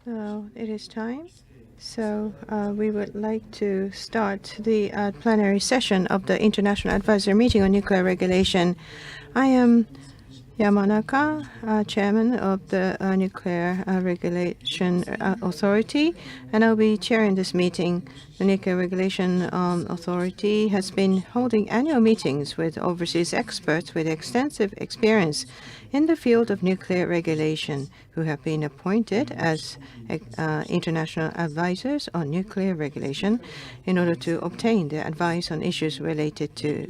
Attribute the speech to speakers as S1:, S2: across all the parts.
S1: It is time. So we would like to start the plenary session of the International Advisory Meeting on Nuclear Regulation. I am Yamanaka, Chairman of the Nuclear Regulation Authority, and I'll be chairing this meeting. The Nuclear Regulation Authority has been holding annual meetings with overseas experts with extensive experience in the field of nuclear regulation who have been appointed as international advisors on nuclear regulation in order to obtain their advice on issues related to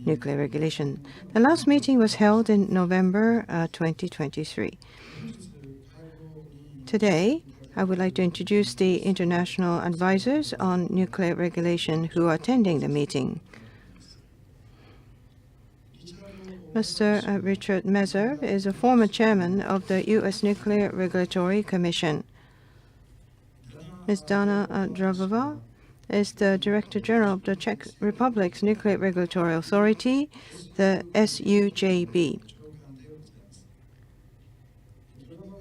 S1: nuclear regulation. The last meeting was held in November 2023. Today, I would like to introduce the international advisors on nuclear regulation who are attending the meeting. Mr. Richard Meserve is a former chairman of the U.S. Nuclear Regulatory Commission. Ms. Dana Dravova is the Director General of the Czech Republic's Nuclear Regulatory Authority, the SUJB.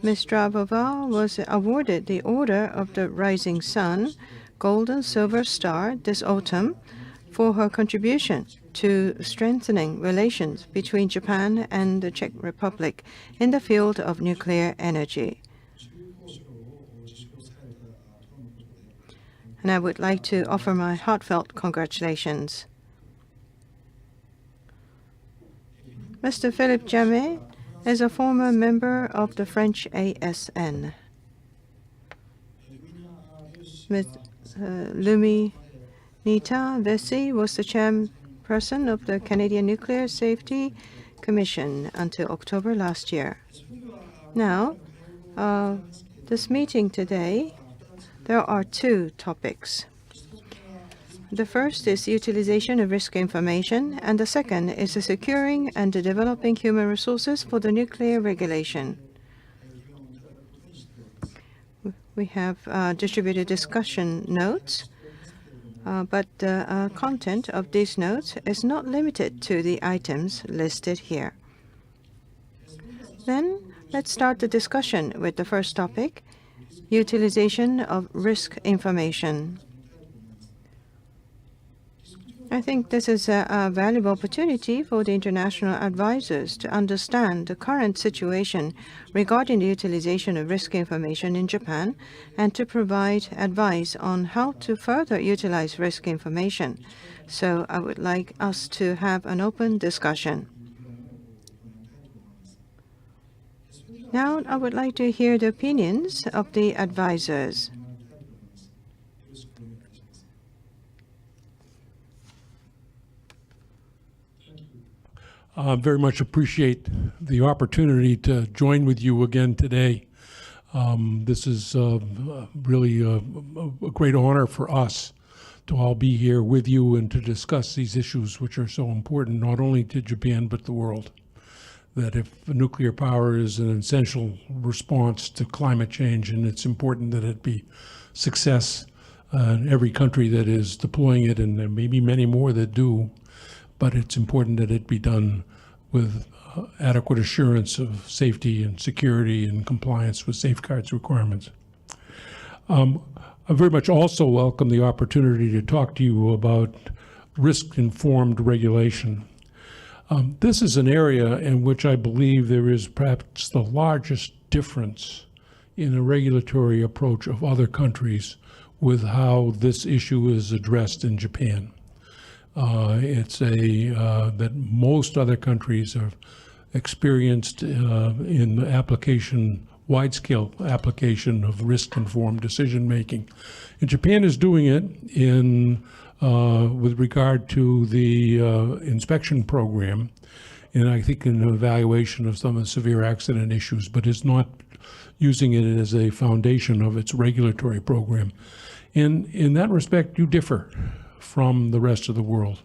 S1: Ms. Dravova was awarded the Order of the Rising Sun, Gold and Silver Star this autumn for her contribution to strengthening relations between Japan and the Czech Republic in the field of nuclear energy. And I would like to offer my heartfelt congratulations. Mr. Philippe Jamet is a former member of the French ASN. Ms. Lumi Nita Vesey was the chairperson of the Canadian Nuclear Safety Commission until October last year. Now, this meeting today, there are two topics. The first is utilization of risk information, and the second is the securing and the developing human resources for the nuclear regulation. We have distributed discussion notes, but the content of these notes is not limited to the items listed here. Then, let's start the discussion with the first topic, utilization of risk information. I think this is a valuable opportunity for the international advisors to understand the current situation regarding the utilization of risk information in Japan and to provide advice on how to further utilize risk information. So I would like us to have an open discussion. Now I would like to hear the opinions of the advisors.
S2: Very much appreciate the opportunity to join with you again today. This is really a great honor for us to all be here with you and to discuss these issues which are so important not only to Japan but the world. That if nuclear power is an essential response to climate change, and it's important that it be success in every country that is deploying it, and there may be many more that do, but it's important that it be done with adequate assurance of safety and security and compliance with safeguards requirements. I very much also welcome the opportunity to talk to you about risk-informed regulation. This is an area in which I believe there is perhaps the largest difference in the regulatory approach of other countries with how this issue is addressed in Japan. It's that most other countries have experienced in the application, wide-scale application of risk-informed decision-making. And Japan is doing it in with regard to the inspection program, and I think in the evaluation of some of the severe accident issues, but is not using it as a foundation of its regulatory program. And in that respect, you differ from the rest of the world.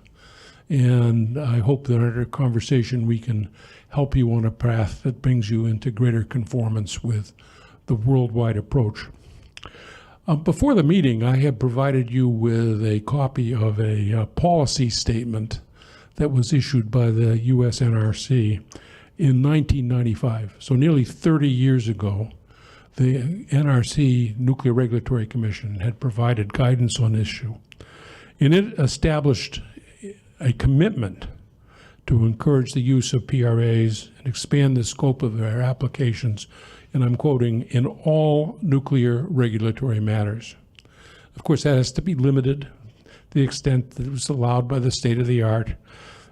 S2: And I hope that in our conversation we can help you on a path that brings you into greater conformance with the worldwide approach. Before the meeting, I have provided you with a copy of a policy statement that was issued by the U.S. NRC in 1995. So nearly 30 years ago, the NRC, Nuclear Regulatory Commission, had provided guidance on this issue. And it established a commitment to encourage the use of PRAs and expand the scope of their applications, and I'm quoting, in all nuclear regulatory matters. Of course, that has to be limited to the extent that it was allowed by the state of the art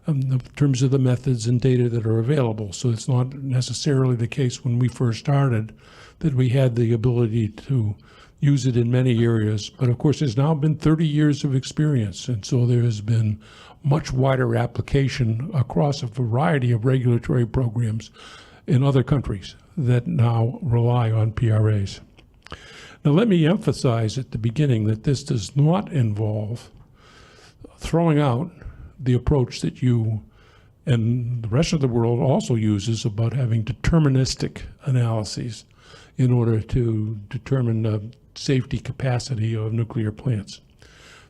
S2: in terms of the methods and data that are available. So it's not necessarily the case when we first started that we had the ability to use it in many areas. But of course, there's now been 30 years of experience, and so there has been much wider application across a variety of regulatory programs in other countries that now rely on PRAs. Now, let me emphasize at the beginning that this does not involve throwing out the approach that you and the rest of the world also uses about having deterministic analyses in order to determine the safety capacity of nuclear plants.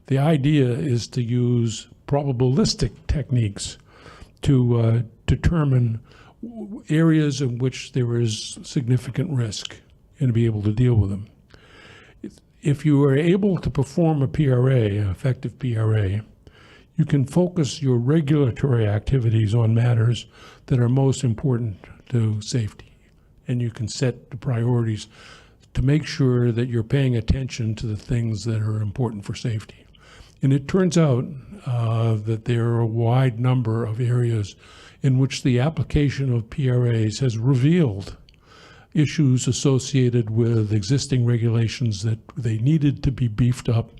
S2: The idea is to use probabilistic techniques to determine areas in which there is significant risk and to be able to deal with them. If you are able to perform a PRA, an effective PRA, you can focus your regulatory activities on matters that are most important to safety. And you can set the priorities to make sure that you're paying attention to the things that are important for safety. And it turns out that there are a wide number of areas in which the application of PRAs has revealed issues associated with existing regulations that they needed to be beefed up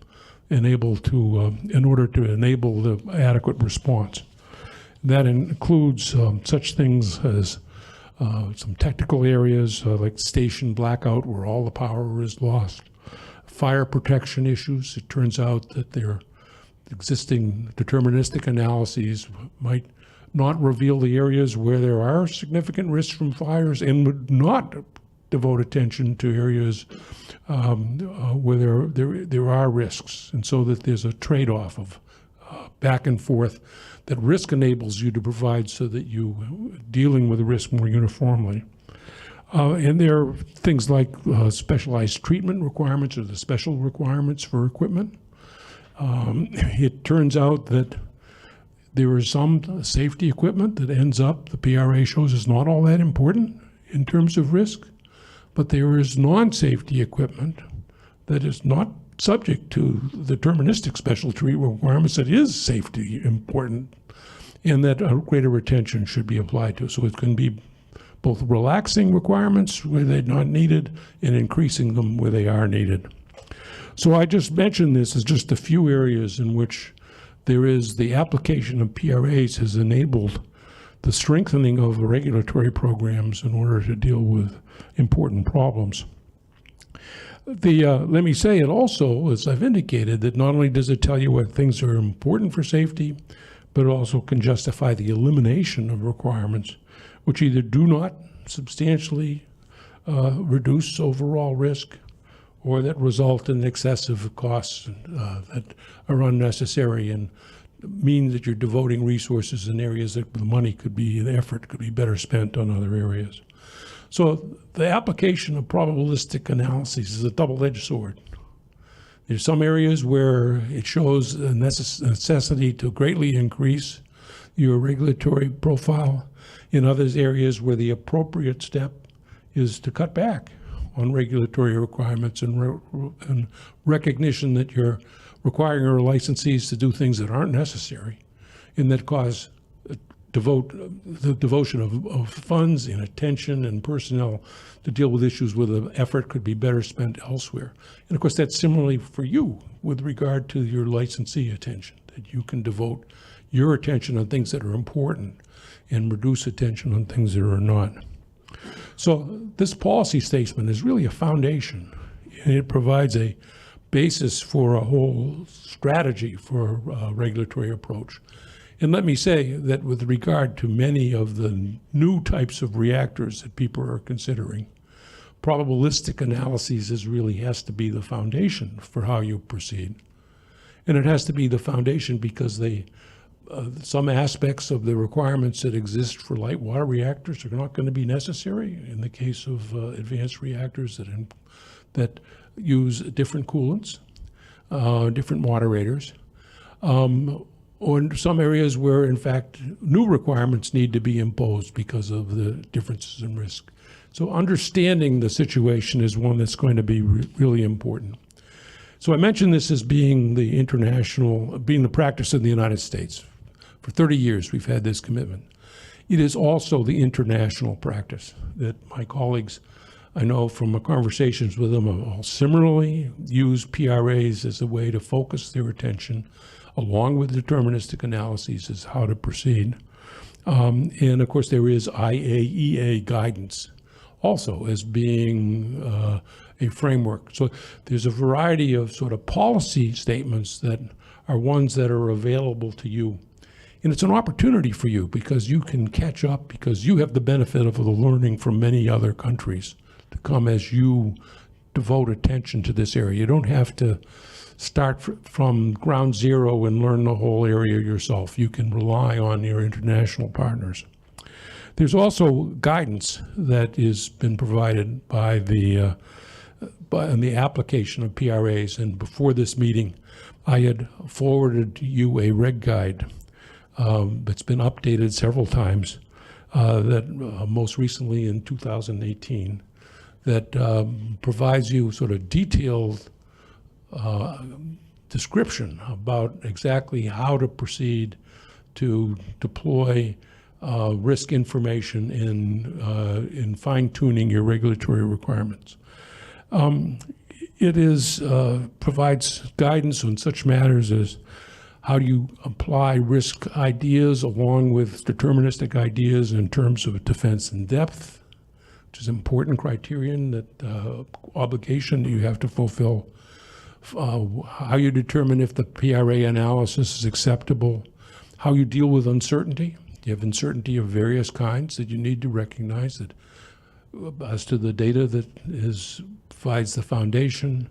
S2: and able to, in order to enable the adequate response. That includes such things as some technical areas like station blackout where all the power is lost, fire protection issues. It turns out that their existing deterministic analyses might not reveal the areas where there are significant risks from fires and would not devote attention to areas where there are risks. And so that there's a trade-off of back and forth that risk enables you to provide so that you dealing with the risk more uniformly. And there are things like specialized treatment requirements or the special requirements for equipment. It turns out that there is some safety equipment that ends up, the PRA shows, is not all that important in terms of risk, but there is non-safety equipment that is not subject to the deterministic special treatment requirements that is safety important and that a greater attention should be applied to. So it can be both relaxing requirements where they're not needed and increasing them where they are needed. So I just mentioned this as just a few areas in which there is the application of PRAs has enabled the strengthening of regulatory programs in order to deal with important problems. Let me say it also, as I've indicated, that not only does it tell you what things are important for safety, but it also can justify the elimination of requirements which either do not substantially reduce overall risk or that result in excessive costs that are unnecessary and mean that you're devoting resources in areas that the money could be, the effort could be better spent on other areas. So the application of probabilistic analyses is a double-edged sword. There's some areas where it shows a necessity to greatly increase your regulatory profile. In other areas where the appropriate step is to cut back on regulatory requirements and recognition that you're requiring our licensees to do things that aren't necessary and that cause the devotion of funds and attention and personnel to deal with issues where the effort could be better spent elsewhere. And of course, that's similarly for you with regard to your licensee attention, that you can devote your attention on things that are important and reduce attention on things that are not. So this policy statement is really a foundation, and it provides a basis for a whole strategy for a regulatory approach. And let me say that with regard to many of the new types of reactors that people are considering, probabilistic analyses really has to be the foundation for how you proceed. And it has to be the foundation because they some aspects of the requirements that exist for light water reactors are not going to be necessary in the case of advanced reactors that use different coolants, different moderators, or in some areas where, in fact, new requirements need to be imposed because of the differences in risk. So understanding the situation is one that's going to be really important. So I mentioned this as being the practice in the United States. For 30 years, we've had this commitment. It is also the international practice that my colleagues, I know from my conversations with them, all similarly use PRAs as a way to focus their attention, along with deterministic analyses, as how to proceed. And of course, there is IAEA guidance also as being a framework. So there's a variety of sort of policy statements that are ones that are available to you. And it's an opportunity for you because you can catch up, because you have the benefit of the learning from many other countries to come as you devote attention to this area. You don't have to start from ground zero and learn the whole area yourself. You can rely on your international partners. There's also guidance that has been provided by the application of PRAs. And before this meeting, I had forwarded you a reg guide that's been updated several times, that most recently in 2018, that provides you sort of detailed description about exactly how to proceed to deploy risk information in fine-tuning your regulatory requirements. It provides guidance on such matters as how do you apply risk ideas along with deterministic ideas in terms of defense in depth, which is an important criterion, that obligation that you have to fulfill. How you determine if the PRA analysis is acceptable, how you deal with uncertainty. You have uncertainty of various kinds that you need to recognize, that as to the data that provides the foundation,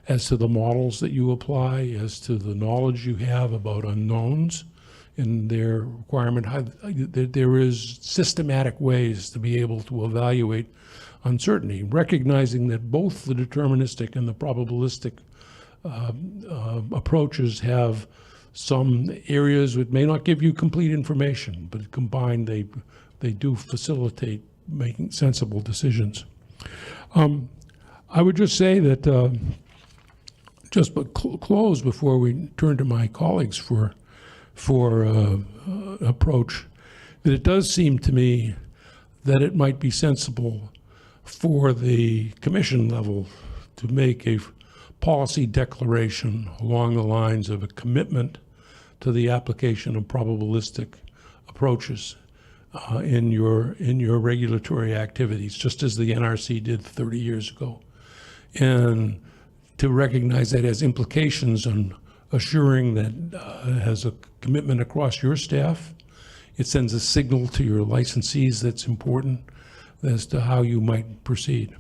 S2: as to the models that you apply, as to the knowledge you have about unknowns in their requirement. There is systematic ways to be able to evaluate uncertainty, recognizing that both the deterministic and the probabilistic approaches have some areas that may not give you complete information, but combined they do facilitate making sensible decisions. I would just say that, close before we turn to my colleagues for approach, that it does seem to me that it might be sensible for the commission level to make a policy declaration along the lines of a commitment to the application of probabilistic approaches in your regulatory activities, just as the NRC did 30 years ago. And to recognize that as implications on assuring that has a commitment across your staff. It sends a signal to your licensees that's important as to how you might proceed.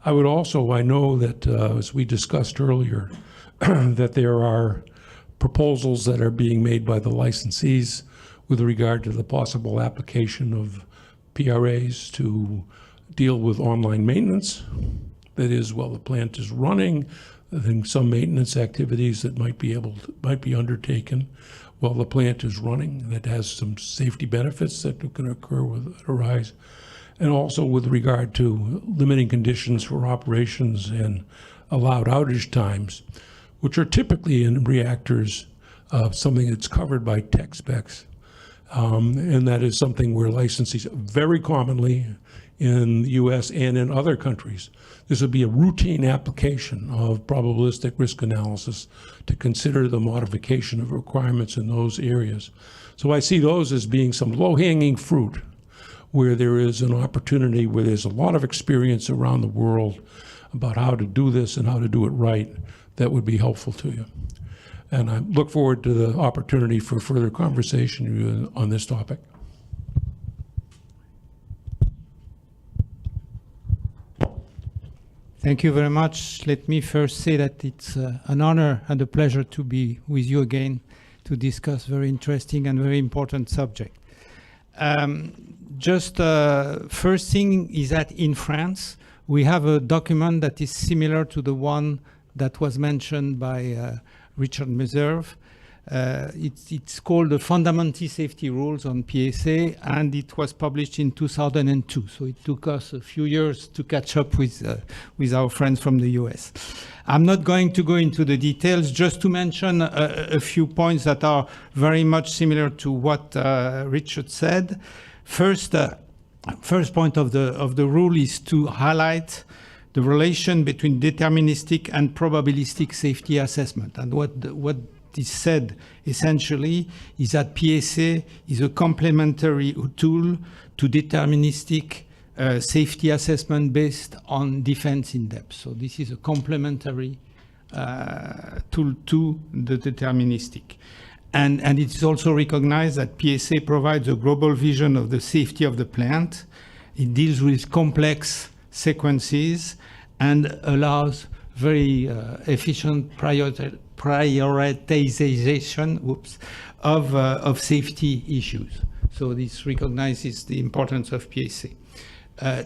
S2: I know that, as we discussed earlier, that there are proposals that are being made by the licensees with regard to the possible application of PRAs to deal with online maintenance. That is, while the plant is running, I think some maintenance activities that might be undertaken while the plant is running that has some safety benefits that can arise. And also with regard to limiting conditions for operations and allowed outage times, which are typically in reactors something that's covered by tech specs. And that is something where licensees, very commonly in the US and in other countries, this would be a routine application of probabilistic risk analysis to consider the modification of requirements in those areas. So I see those as being some low-hanging fruit where there is an opportunity, where there's a lot of experience around the world about how to do this and how to do it right that would be helpful to you. And I look forward to the opportunity for further conversation on this topic.
S3: Thank you very much. Let me first say that it's an honor and a pleasure to be with you again to discuss very interesting and very important subject. First thing is that in France, we have a document that is similar to the one that was mentioned by Richard Meserve. It's called the Fundamental Safety Rules on PSA, and it was published in 2002. So it took us a few years to catch up with our friends from the US. I'm not going to go into the details, just to mention a few points that are very much similar to what Richard said. First point of the rule is to highlight the relation between deterministic and probabilistic safety assessment. And what is said essentially is that PSA is a complementary tool to deterministic safety assessment based on defense in depth. So this is a complementary tool to the deterministic. And it is also recognized that PSA provides a global vision of the safety of the plant. It deals with complex sequences and allows very efficient prioritization of safety issues. So this recognizes the importance of PSA.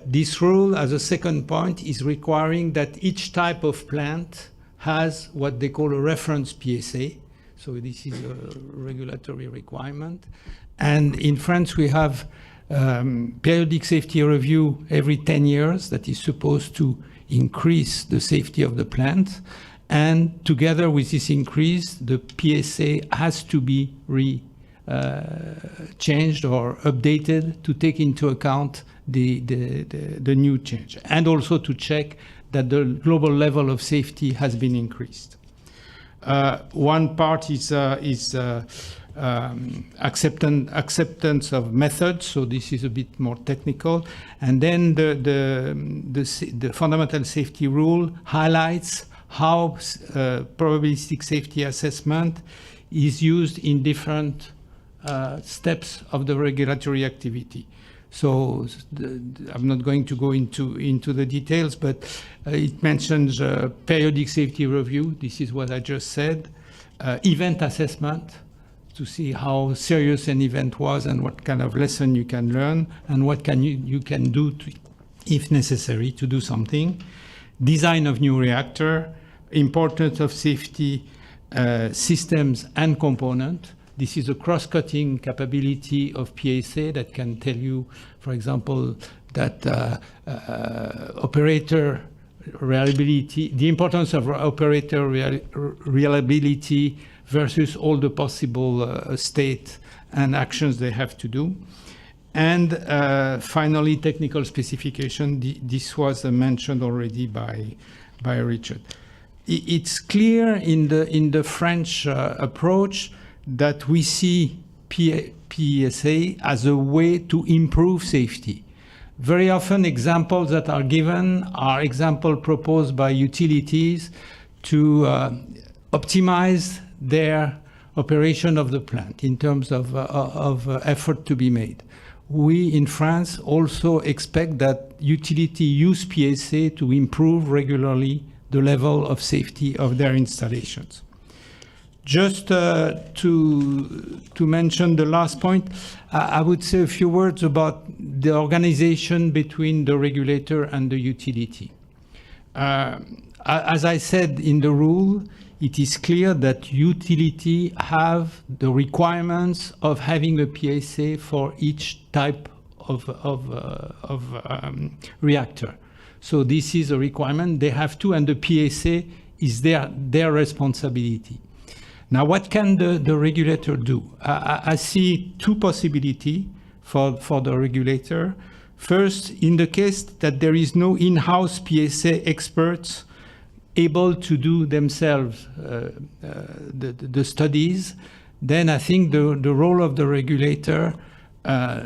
S3: This rule, as a second point, is requiring that each type of plant has what they call a reference PSA. So this is a regulatory requirement. And in France, we have periodic safety review every 10 years that is supposed to increase the safety of the plant. And together with this increase, the PSA has to be changed or updated to take into account the new change, and also to check that the global level of safety has been increased. One part is acceptance of methods, so this is a bit more technical. And then the fundamental safety rule highlights how probabilistic safety assessment is used in different steps of the regulatory activity. So I'm not going to go into the details, but it mentions periodic safety review. This is what I just said. Event assessment, to see how serious an event was and what kind of lesson you can learn and what you can do to, if necessary, to do something. Design of new reactor, importance of safety systems and component. This is a cross-cutting capability of PSA that can tell you, for example, that operator reliability, the importance of operator reliability versus all the possible state and actions they have to do. And finally, technical specification. This was mentioned already by Richard. It's clear in the French approach that we see PSA as a way to improve safety. Very often examples that are given are examples proposed by utilities to optimize their operation of the plant in terms of effort to be made. We in France also expect that utility use PSA to improve regularly the level of safety of their installations. Just to mention the last point, I would say a few words about the organization between the regulator and the utility. As I said in the rule, it is clear that utility have the requirements of having a PSA for each type of reactor. So this is a requirement they have to, and the PSA is their responsibility. Now, what can the regulator do? I see two possibilities for the regulator. First, in the case that there is no in-house PSA experts able to do themselves the studies, then I think the role of the regulator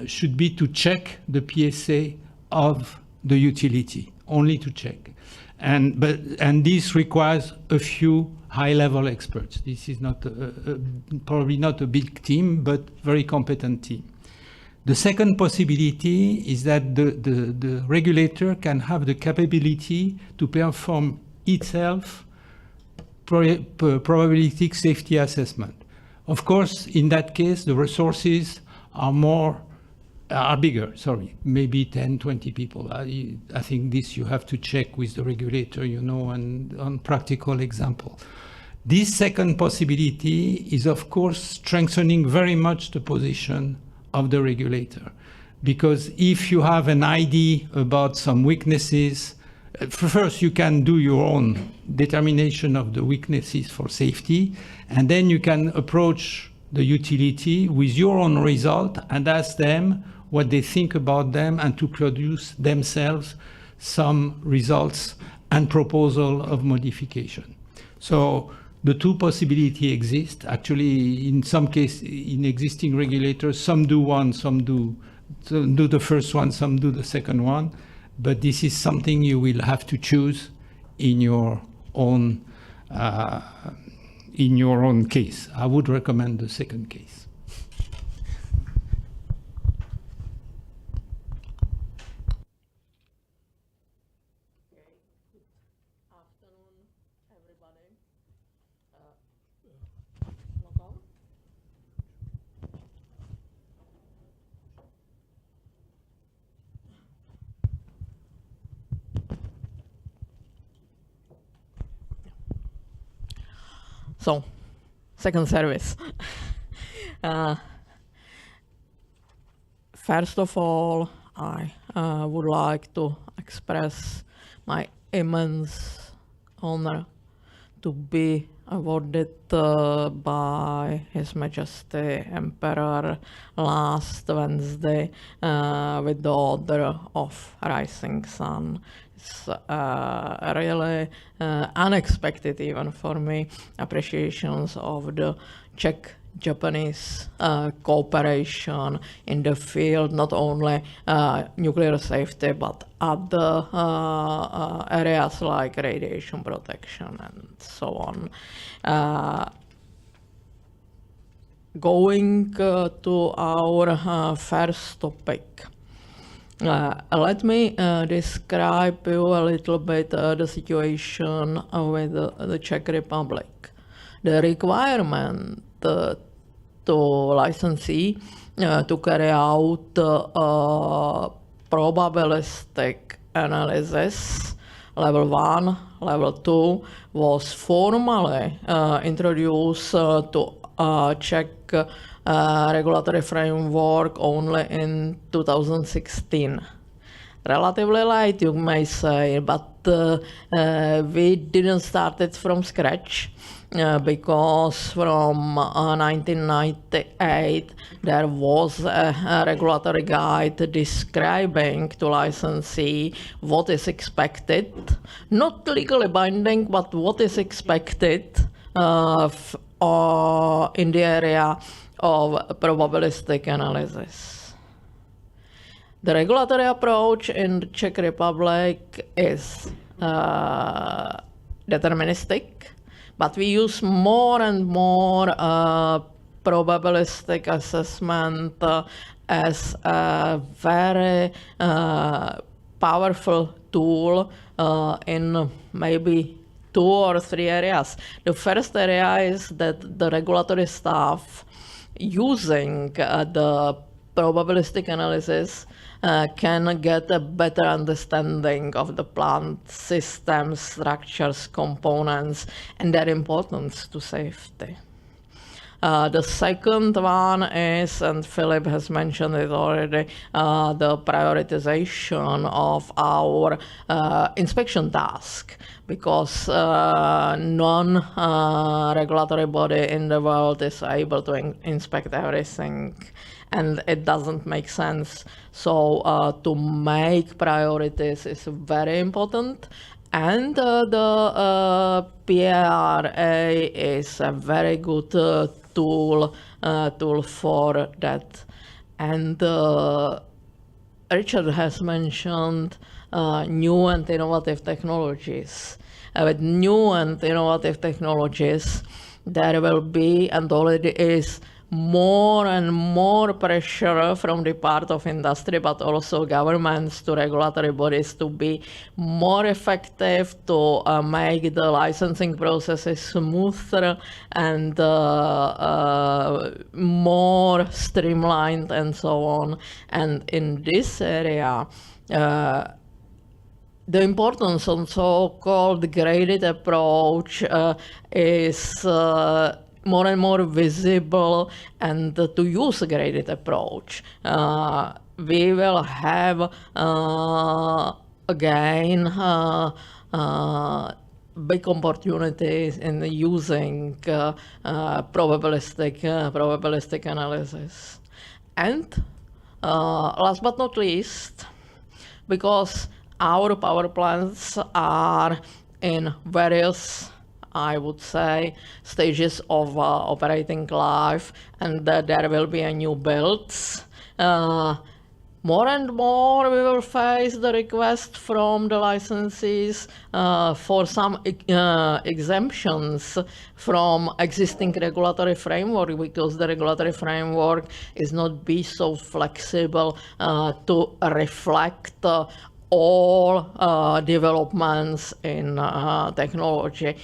S3: should be to check the PSA of the utility, only to check. And this requires a few high-level experts. This is not probably not a big team, but very competent team. The second possibility is that the regulator can have the capability to perform itself probabilistic safety assessment. Of course, in that case, the resources are bigger, sorry, maybe 10, 20 people. I think this you have to check with the regulator, you know, and on practical example. This second possibility is, of course, strengthening very much the position of the regulator. Because if you have an idea about some weaknesses, first you can do your own determination of the weaknesses for safety, and then you can approach the utility with your own result and ask them what they think about them and to produce themselves some results and proposal of modification. So the two possibilities exist. Actually, in some cases, in existing regulators, some do one, some do the first one, some do the second one. But this is something you will have to choose in your own case. I would recommend the second case.
S4: So, second service. First of all, I would like to express my immense honor to be awarded by His Majesty Emperor last Wednesday with the Order of Rising Sun. It's really unexpected even for me, appreciations of the Czech-Japanese cooperation in the field, not only nuclear safety, but other areas like radiation protection and so on. Going to our first topic. Let me describe you a little bit the situation with the Czech Republic. The requirement to licensee to carry out probabilistic analysis level 1, level 2 was formally introduced to Czech regulatory framework only in 2016. Relatively late, you may say, but we didn't start it from scratch because from 1998 there was a regulatory guide describing to licensee what is expected, not legally binding, but what is expected in the area of probabilistic analysis. The regulatory approach in the Czech Republic is deterministic, but we use more and more probabilistic assessment as a very powerful tool in maybe 2 or 3 areas. The first area is that the regulatory staff using the probabilistic analysis can get a better understanding of the plant systems, structures, components, and their importance to safety. The second one is, and Philip has mentioned it already, the prioritization of our inspection task, because non-regulatory body in the world is able to inspect everything, and it doesn't make sense. So to make priorities is very important. And the PARA is a very good tool for that. And Richard has mentioned new and innovative technologies. With new and innovative technologies, there will be and already is more and more pressure from the part of industry, but also governments to regulatory bodies to be more effective, to make the licensing processes smoother and more streamlined and so on. And in this area, the importance of so-called graded approach is more and more visible, and to use a graded approach. We will have again big opportunities in using probabilistic analysis. And last but not least, because our power plants are in various, I would say, stages of operating life, and there will be a new builds. More and more we will face the request from the licensees for some exemptions from existing regulatory framework, because the regulatory framework is not be so flexible to reflect all developments in technology.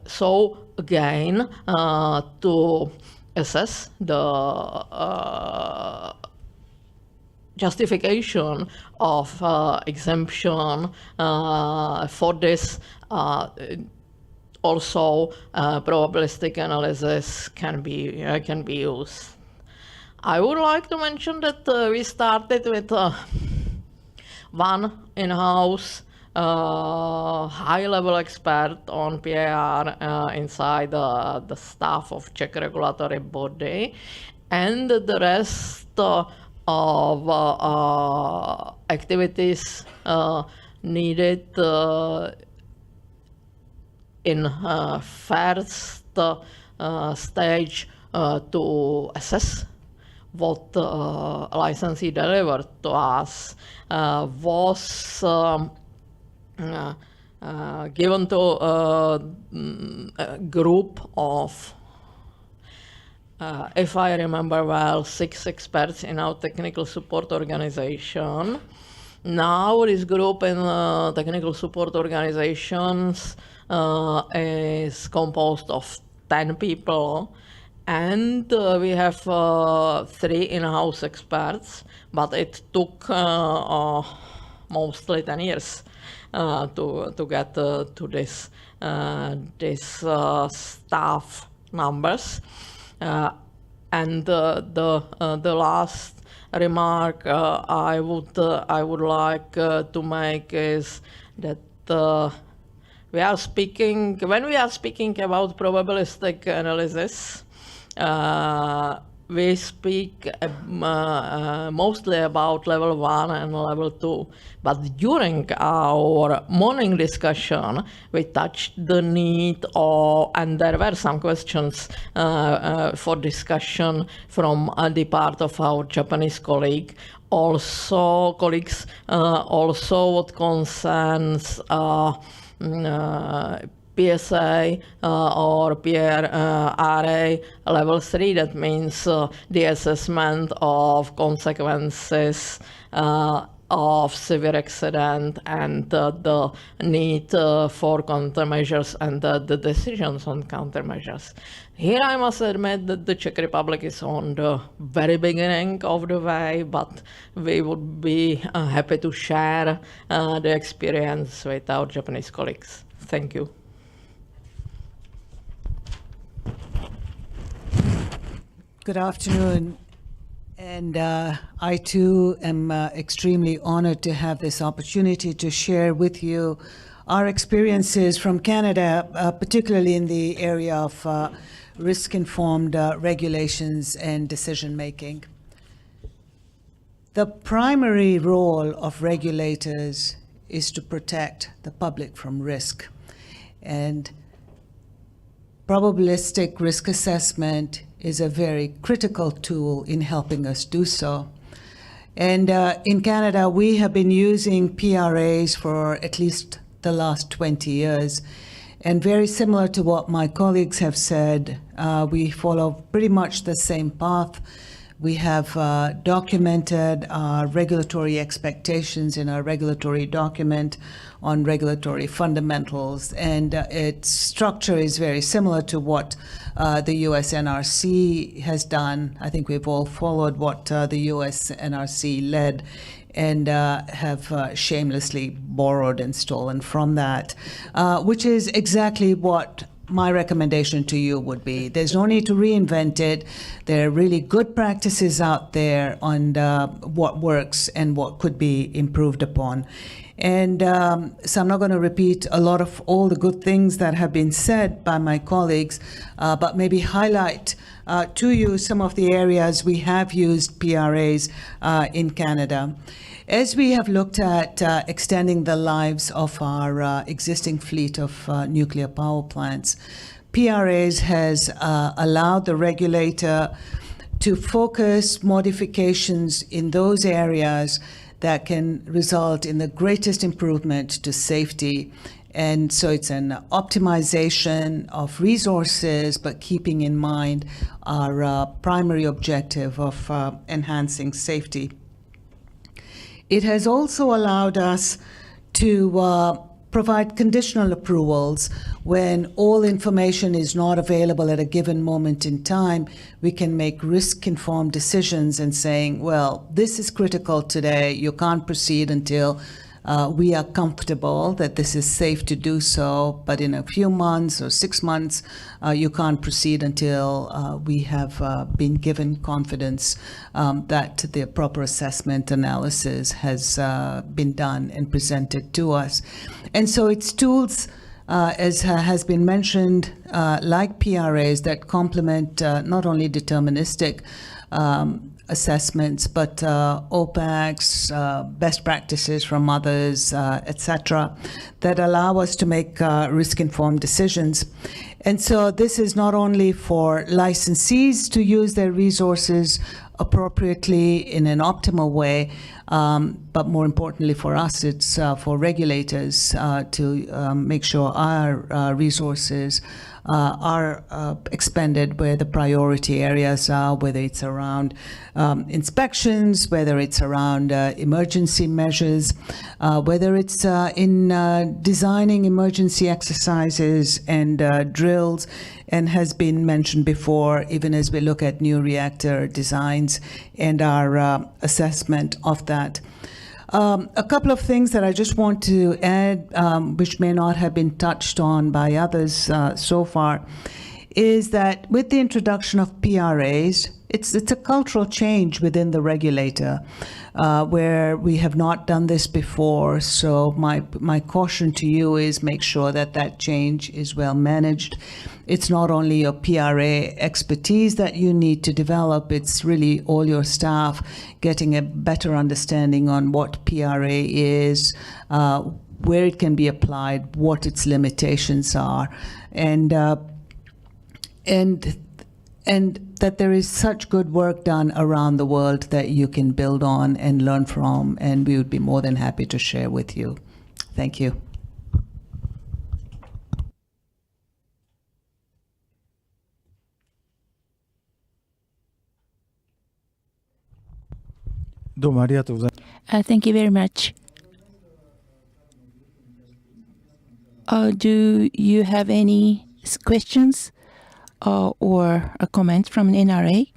S4: So again, to assess the justification of exemption for this, also probabilistic analysis can be used. I would like to mention that we started with one in-house high-level expert on PIR inside the staff of Czech regulatory body, and the rest of activities needed in first stage to assess what licensee delivered to us was given to a group of, if I remember well, 6 experts in our technical support organization. Now this group in technical support organizations is composed of 10 people. And we have 3 in-house experts, but it took mostly 10 years to get to this staff numbers. And the last remark I would like to make is that when we are speaking about probabilistic analysis, we speak mostly about level 1 and level 2, but during our morning discussion, we touched the need and there were some questions for discussion from the part of our Japanese colleagues, also what concerns PSA or PRA level 3, that means the assessment of consequences of severe accident and the need for countermeasures and the decisions on countermeasures. Here I must admit that the Czech Republic is on the very beginning of the way, but we would be happy to share the experience with our Japanese colleagues. Thank you.
S5: Good afternoon, and I too am extremely honored to have this opportunity to share with you our experiences from Canada, particularly in the area of risk-informed regulations and decision-making. The primary role of regulators is to protect the public from risk, and probabilistic risk assessment is a very critical tool in helping us do so. And in Canada, we have been using PRAs for at least the last 20 years. And very similar to what my colleagues have said, we follow pretty much the same path. We have documented our regulatory expectations in our regulatory document on regulatory fundamentals, and its structure is very similar to what the US NRC has done. I think we've all followed what the US NRC led and have shamelessly borrowed and stolen from that, which is exactly what my recommendation to you would be. There's no need to reinvent it. There are really good practices out there on what works and what could be improved upon. And so I'm not going to repeat a lot of all the good things that have been said by my colleagues, but maybe highlight to you some of the areas we have used PRAs in Canada. As we have looked at extending the lives of our existing fleet of nuclear power plants, PRAs has allowed the regulator to focus modifications in those areas that can result in the greatest improvement to safety. And so it's an optimization of resources, but keeping in mind our primary objective of enhancing safety. It has also allowed us to provide conditional approvals when all information is not available at a given moment in time. We can make risk-informed decisions and saying, well, this is critical today. You can't proceed until we are comfortable that this is safe to do so, but in a few months or 6 months, you can't proceed until we have been given confidence that the proper assessment analysis has been done and presented to us. And so it's tools, as has been mentioned, like PRAs that complement not only deterministic assessments, but OPACs, best practices from others, etc., that allow us to make risk-informed decisions. And so this is not only for licensees to use their resources appropriately in an optimal way, but more importantly for us, it's for regulators to make sure our resources are expended where the priority areas are, whether it's around inspections, whether it's around emergency measures, whether it's in designing emergency exercises and drills, and has been mentioned before, even as we look at new reactor designs and our assessment of that. A couple of things that I just want to add, which may not have been touched on by others so far, is that with the introduction of PRAs, it's a cultural change within the regulator, where we have not done this before. So my caution to you is make sure that that change is well managed. It's not only your PRA expertise that you need to develop, it's really all your staff getting a better understanding on what PRA is, where it can be applied, what its limitations are, and that there is such good work done around the world that you can build on and learn from, and we would be more than happy to share with you. Thank you.
S6: Thank you very much. Do you have any questions or a comment from the NRA?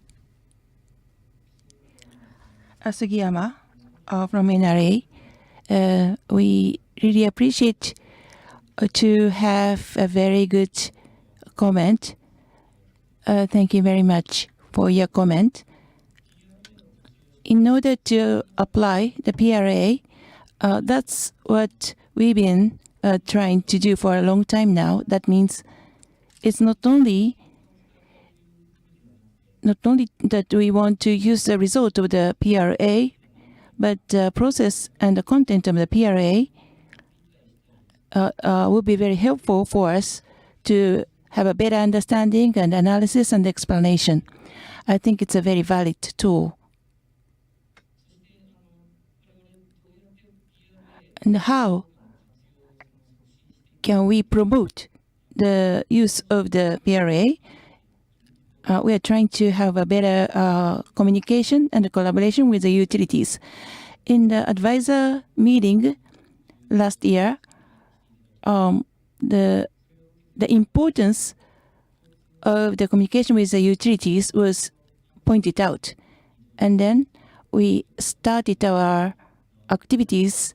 S6: Sugiyama from NRA. We really appreciate to have a very good comment. Thank you very much for your comment. In order to apply the PRA, that's what we've been trying to do for a long time now. That means it's not only that we want to use the result of the PRA, but the process and the content of the PRA will be very helpful for us to have a better understanding and analysis and explanation. I think it's a very valid tool. And how can we promote the use of the PRA, we are trying to have a better communication and collaboration with the utilities. In the advisor meeting last year, the importance of the communication with the utilities was pointed out. And then we started our activities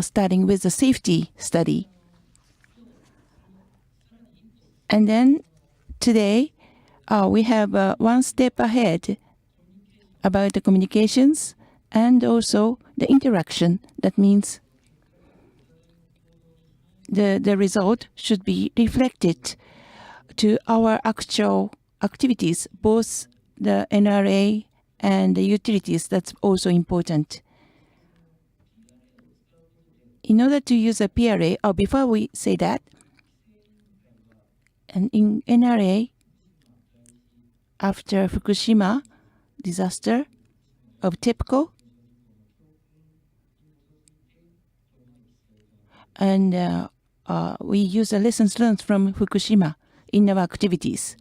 S6: starting with the safety study. And then today, we have one step ahead about the communications and also the interaction. That means the result should be reflected to our actual activities, both the NRA and the utilities. That's also important. In order to use a PRA, or before we say that, and in NRA, after Fukushima disaster of TEPCO, and we use the lessons learned from Fukushima in our activities.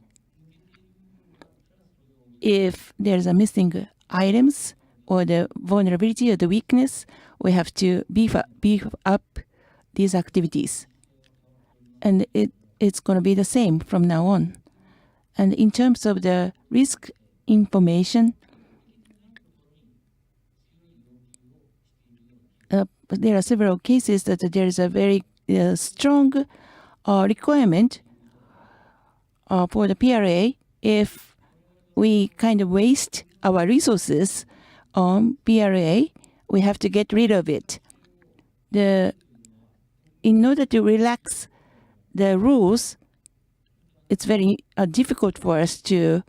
S6: If there's a missing items or the vulnerability or the weakness, we have to beef up these activities. And it's going to be the same from now on. And in terms of the risk information, there are several cases that there is a very strong requirement for the PRA. If we kind of waste our resources on PRA, we have to get rid of it. In order to relax the rules, it's very difficult for us to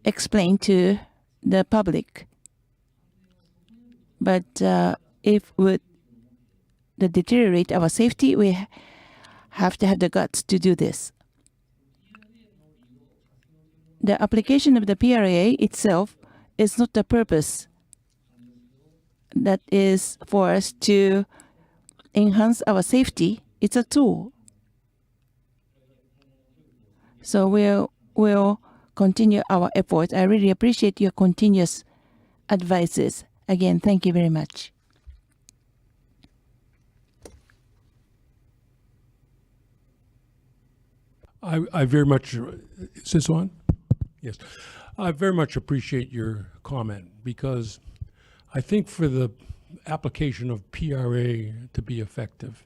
S6: explain to the public. But if we deteriorate our safety, we have to have the guts to do this. The application of the PRA itself is not the purpose. That is for us to enhance our safety. It's a tool. So we'll continue our efforts. I really appreciate your continuous advices. Again, thank you very much.
S2: I very much, is this on? Yes. I very much appreciate your comment, because I think for the application of PRA to be effective,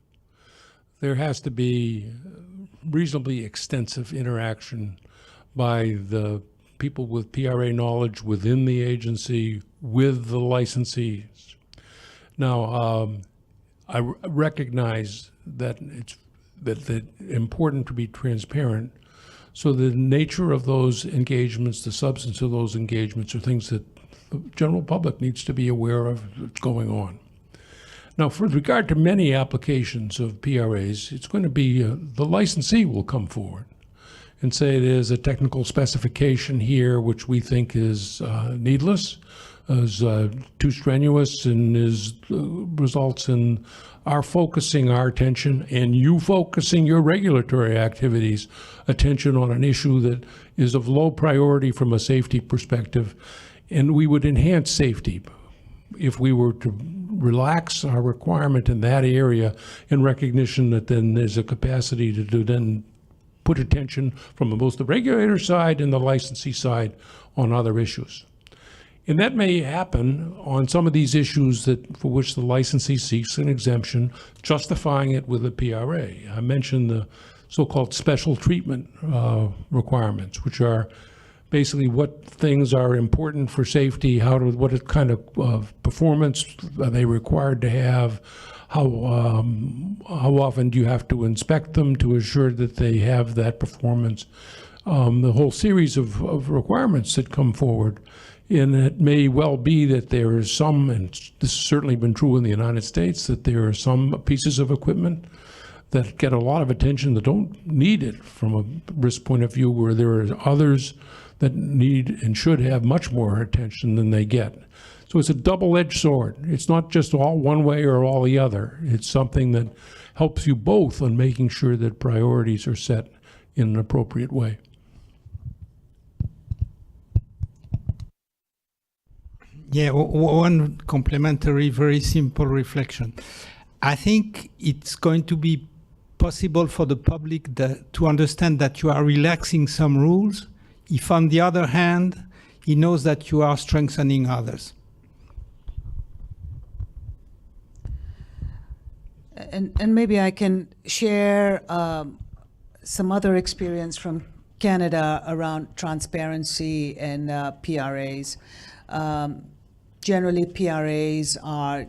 S2: there has to be reasonably extensive interaction by the people with PRA knowledge within the agency with the licensees. Now, I recognize that it's important to be transparent. So the nature of those engagements, the substance of those engagements, are things that the general public needs to be aware of what's going on. Now, with regard to many applications of PRAs, it's going to be the licensee will come forward and say there's a technical specification here which we think is needless, is too strenuous, and results in our focusing our attention and you focusing your regulatory activities attention on an issue that is of low priority from a safety perspective. And we would enhance safety if we were to relax our requirement in that area in recognition that then there's a capacity to then put attention from both the regulator side and the licensee side on other issues. And that may happen on some of these issues for which the licensee seeks an exemption, justifying it with a PRA. I mentioned the so-called special treatment requirements, which are basically what things are important for safety, what kind of performance are they required to have, how often do you have to inspect them to assure that they have that performance, the whole series of requirements that come forward. And it may well be that there is some, and this has certainly been true in the United States, that there are some pieces of equipment that get a lot of attention that don't need it from a risk point of view, where there are others that need and should have much more attention than they get. So it's a double-edged sword. It's not just all one way or all the other. It's something that helps you both on making sure that priorities are set in an appropriate way.
S3: Yeah, one complementary, very simple reflection. I think it's going to be possible for the public to understand that you are relaxing some rules, if on the other hand, he knows that you are strengthening others.
S5: And maybe I can share some other experience from Canada around transparency and PRAs. Generally, PRAs are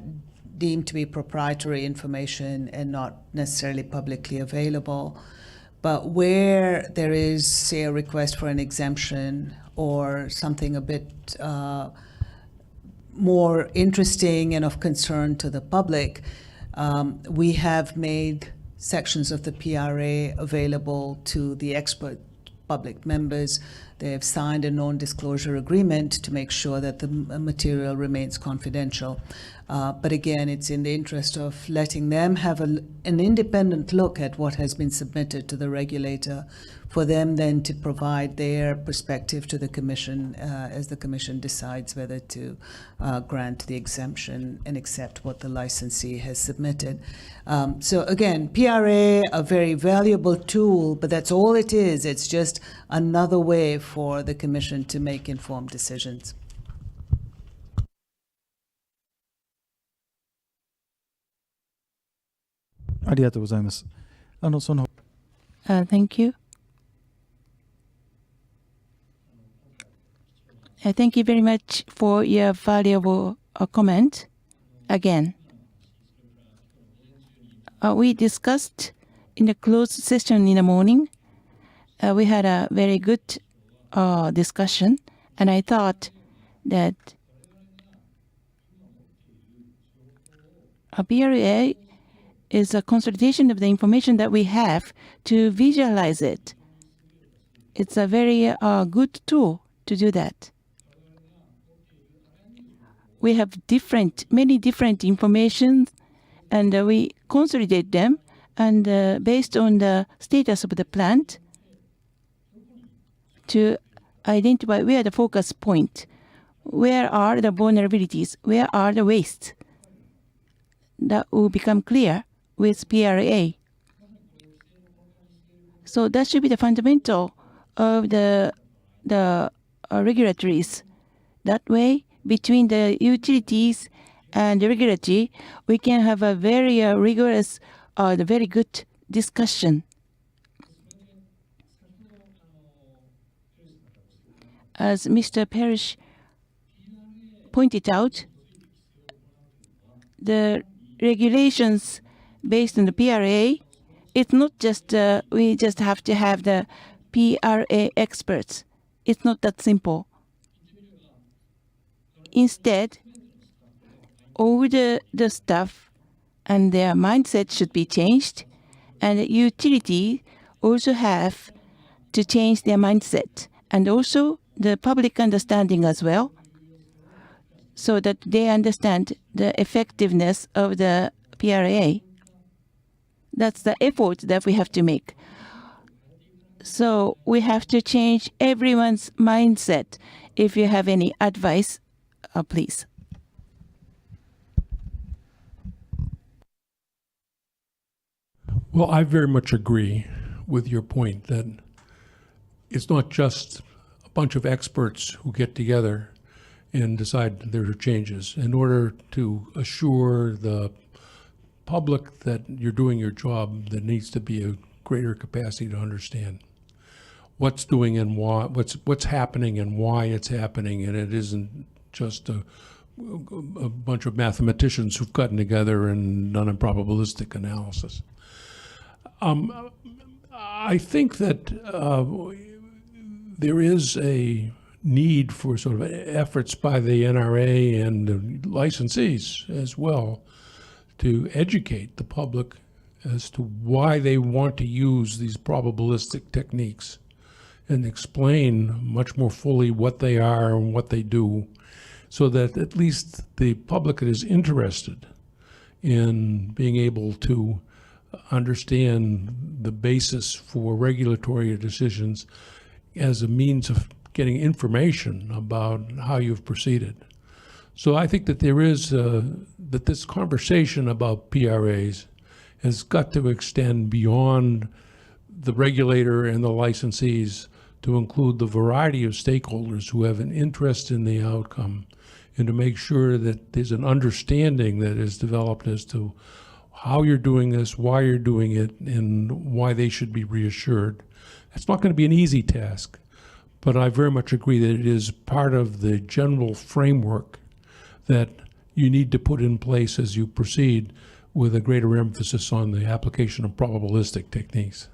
S5: deemed to be proprietary information and not necessarily publicly available. But where there is, say, a request for an exemption or something a bit more interesting and of concern to the public, we have made sections of the PRA available to the expert public members. They have signed a non-disclosure agreement to make sure that the material remains confidential. But again, it's in the interest of letting them have an independent look at what has been submitted to the regulator, for them then to provide their perspective to the Commission as the Commission decides whether to grant the exemption and accept what the licensee has submitted. So again, PRA, a very valuable tool, but that's all it is. It's just another way for the Commission to make informed decisions.
S6: Thank you. Thank you very much for your valuable comment. Again, we discussed in the closed session in the morning. We had a very good discussion, and I thought that a PRA is a consolidation of the information that we have to visualize it. It's a very good tool to do that. We have many different information, and we consolidate them, and based on the status of the plant, to identify where the focus point, where are the vulnerabilities, where are the wastes. That will become clear with PRA. So that should be the fundamental of the regulatories. That way, between the utilities and the regulatory, we can have a very rigorous, very good discussion. As Mr. Parrish pointed out, the regulations based on the PRA, it's not just we just have to have the PRA experts. It's not that simple. Instead, all the staff and their mindset should be changed, and the utility also have to change their mindset, and also the public understanding as well, so that they understand the effectiveness of the PRA. That's the effort that we have to make. So we have to change everyone's mindset. If you have any advice, please.
S2: Well, I very much agree with your point that it's not just a bunch of experts who get together and decide there are changes. In order to assure the public that you're doing your job, there needs to be a greater capacity to understand what's doing and why, what's happening and why it's happening, and it isn't just a bunch of mathematicians who've gotten together and done a probabilistic analysis. I think that there is a need for sort of efforts by the NRA and the licensees as well to educate the public as to why they want to use these probabilistic techniques and explain much more fully what they are and what they do, so that at least the public that is interested in being able to understand the basis for regulatory decisions as a means of getting information about how you've proceeded. So I think that there is, that this conversation about PRAs has got to extend beyond the regulator and the licensees to include the variety of stakeholders who have an interest in the outcome, and to make sure that there's an understanding that is developed as to how you're doing this, why you're doing it, and why they should be reassured. It's not going to be an easy task, but I very much agree that it is part of the general framework that you need to put in place as you proceed, with a greater emphasis on the application of probabilistic techniques.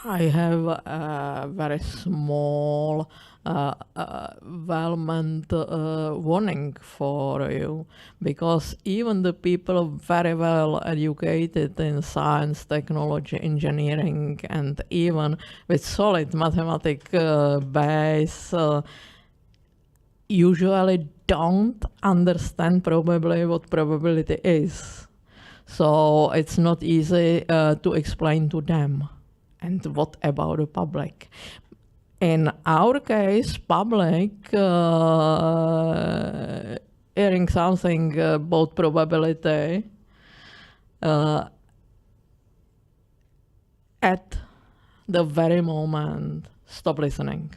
S4: I have a very small, well-meant warning for you, because even the people very well educated in science, technology, engineering, and even with solid mathematic base, usually don't understand probably what probability is. So it's not easy to explain to them. And what about the public? In our case, public hearing something about probability at the very moment stop listening.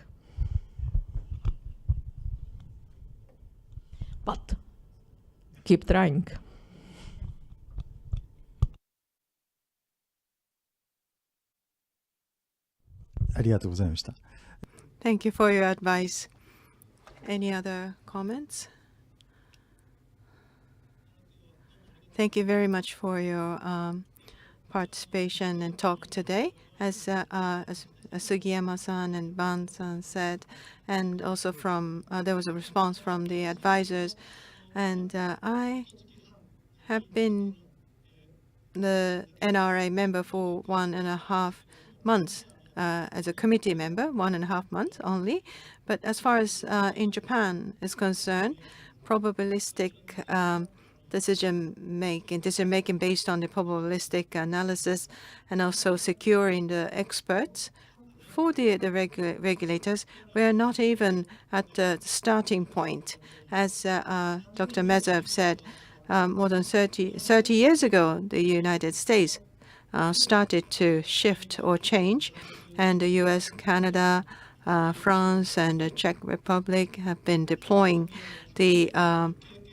S4: But keep trying.
S1: Thank you for your advice. Any other comments? Thank you very much for your participation and talk today. As Sugiyama-san and Ban-san said, and also from there was a response from the advisors, and I have been the NRA member for 1.5 months. As a committee member, 1.5 months only. But as far as in Japan is concerned, probabilistic decision making based on the probabilistic analysis, and also securing the experts for the regulators, we are not even at the starting point. As Dr. Mezev said, more than 30 years ago, the United States started to shift or change, and the U.S., Canada, France, and the Czech Republic have been deploying the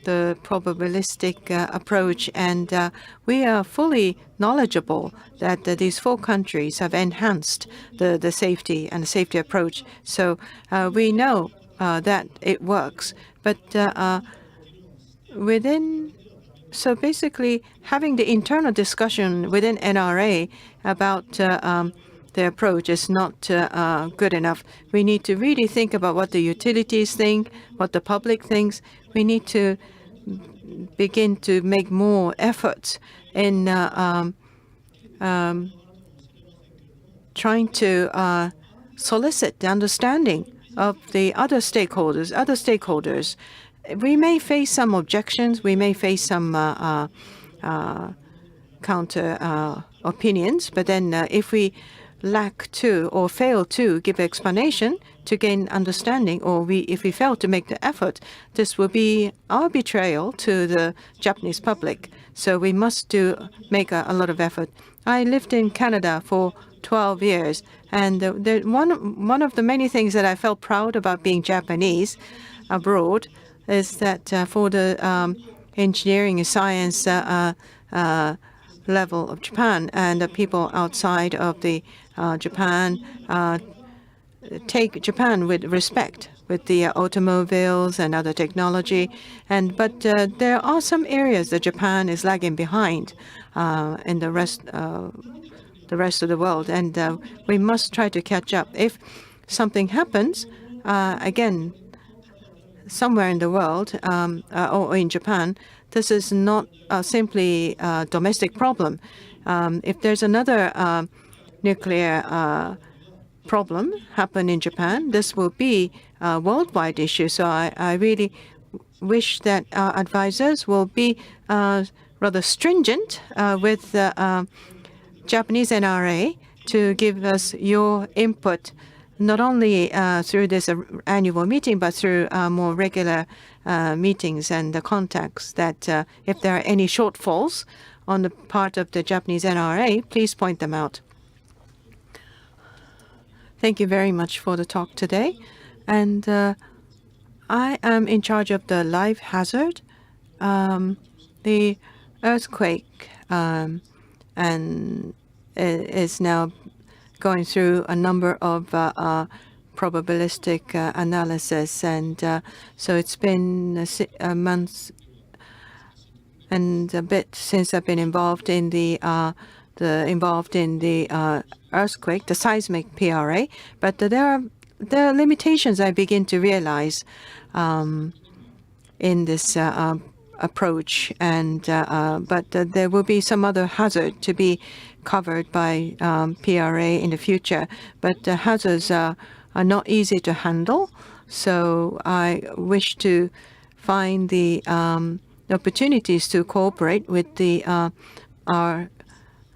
S1: probabilistic approach, and we are fully knowledgeable that these 4 countries have enhanced the safety and the safety approach. So we know that it works, but so basically having the internal discussion within NRA about the approach is not good enough. We need to really think about what the utilities think, what the public thinks. We need to begin to make more efforts in trying to solicit the understanding of the other stakeholders. We may face some objections. We may face some counter opinions. But then if we lack to or fail to give explanation to gain understanding, or if we fail to make the effort, this will be our betrayal to the Japanese public. So we must make a lot of effort. I lived in Canada for 12 years, and one of the many things that I felt proud about being Japanese abroad is that for the engineering and science level of Japan, and the people outside of the Japan take Japan with respect, with the automobiles and other technology. But there are some areas that Japan is lagging behind in the rest of the world, and we must try to catch up. If something happens again somewhere in the world or in Japan, this is not simply a domestic problem. If there's another nuclear problem happen in Japan, this will be a worldwide issue. So I really wish that our advisors will be rather stringent with the Japanese NRA to give us your input, not only through this annual meeting, but through more regular meetings and the contacts, that if there are any shortfalls on the part of the Japanese NRA, please point them out. Thank you very much for the talk today. And I am in charge of the life hazard, the earthquake, and is now going through a number of probabilistic analysis, and so it's been a month and a bit since I've been involved in the earthquake, the seismic PRA. But there are limitations I begin to realize in this approach, and but there will be some other hazard to be covered by PRA in the future. But the hazards are not easy to handle, so I wish to find the opportunities to cooperate with our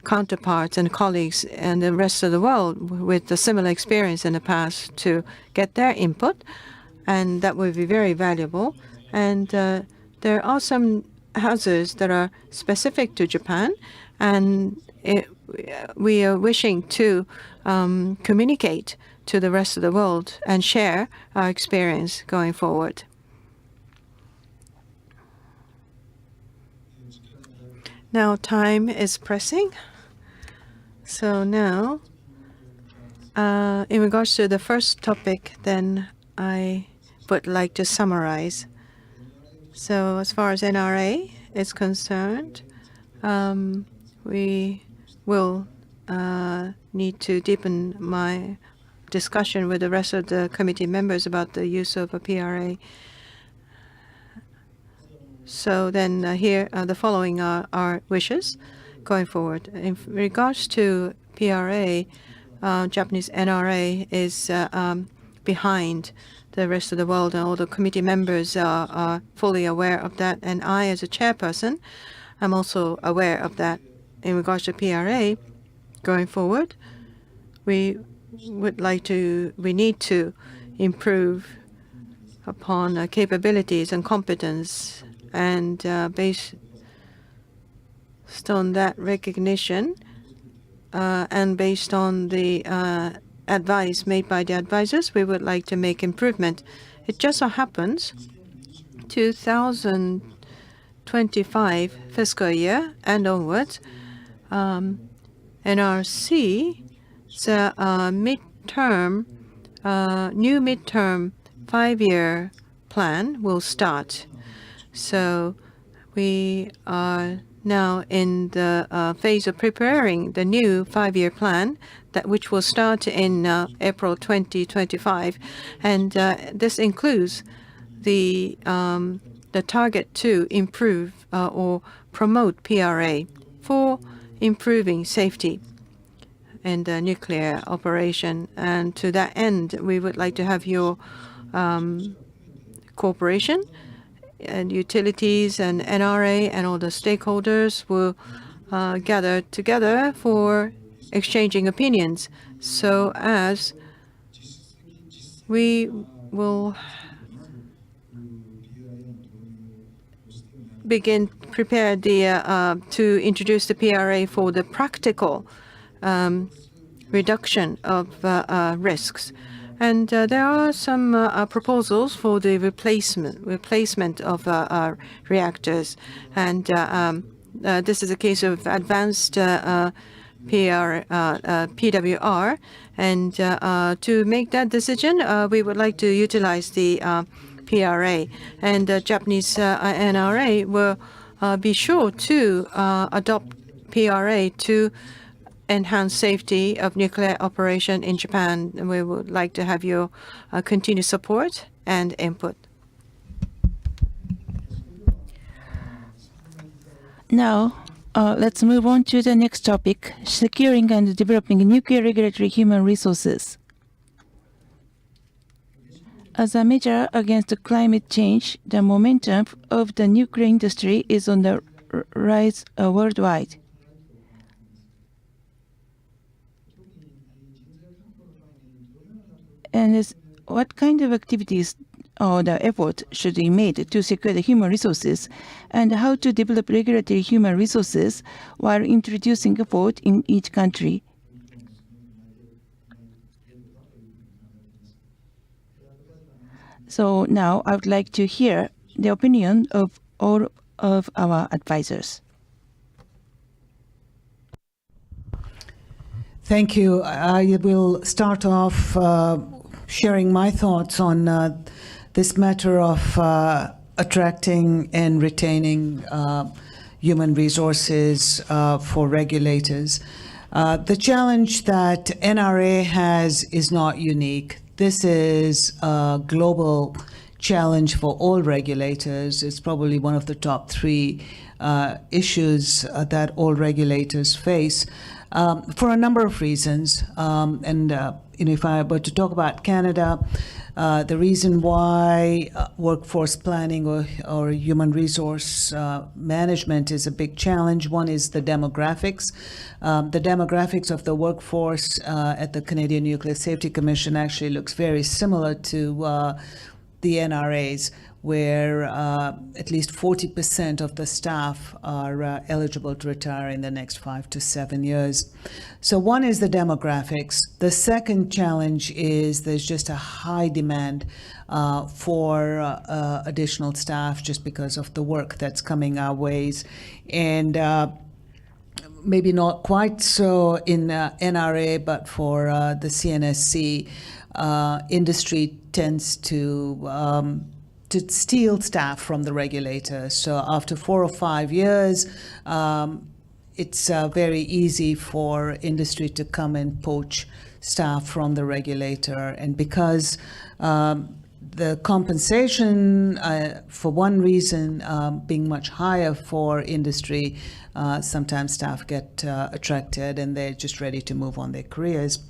S1: counterparts and colleagues and the rest of the world with a similar experience in the past to get their input, and that would be very valuable. And there are some hazards that are specific to Japan, and we are wishing to communicate to the rest of the world and share our experience going forward. Now time is pressing. So now, in regards to the first topic, then I would like to summarize. So as far as NRA is concerned, we will need to deepen my discussion with the rest of the committee members about the use of a PRA. So then here the following are our wishes going forward. In regards to PRA, Japanese NRA is behind the rest of the world, and all the committee members are fully aware of that. And I, as a chairperson, am also aware of that. In regards to PRA, going forward, we need to improve upon capabilities and competence, and based on that recognition and based on the advice made by the advisors, we would like to make improvement. It just so happens 2025 fiscal year and onwards, NRC's new midterm 5-year plan will start. So we are now in the phase of preparing the new 5-year plan, which will start in April 2025, and this includes the target to improve or promote PRA for improving safety in the nuclear operation. And to that end, we would like to have your cooperation, and utilities and NRA and all the stakeholders will gather together for exchanging opinions, so as we will prepare to introduce the PRA for the practical reduction of risks. And there are some proposals for the replacement of reactors, and this is a case of advanced PWR. And to make that decision, we would like to utilize the PRA, and the Japanese NRA will be sure to adopt PRA to enhance safety of nuclear operation in Japan. And we would like to have your continued support and input.
S6: Now, let's move on to the next topic, securing and developing nuclear regulatory human resources. As a measure against climate change, the momentum of the nuclear industry is on the rise worldwide. And what kind of activities or the effort should be made to secure the human resources, and how to develop regulatory human resources while introducing effort in each country? So now I would like to hear the opinion of all of our advisors.
S5: Thank you. I will start off sharing my thoughts on this matter of attracting and retaining human resources for regulators. The challenge that NRA has is not unique. This is a global challenge for all regulators. It's probably one of the top three issues that all regulators face for a number of reasons. If I were to talk about Canada, the reason why workforce planning or human resource management is a big challenge. One is the demographics. The demographics of the workforce at the Canadian Nuclear Safety Commission actually looks very similar to the NRA's, where at least 40% of the staff are eligible to retire in the next 5 to 7 years. So one is the demographics. The second challenge is there's just a high demand for additional staff just because of the work that's coming our ways. And maybe not quite so in NRA, but for the CNSC, industry tends to steal staff from the regulator. So after 4 or 5 years, it's very easy for industry to come and poach staff from the regulator. And because the compensation, for one reason, being much higher for industry, sometimes staff get attracted and they're just ready to move on their careers.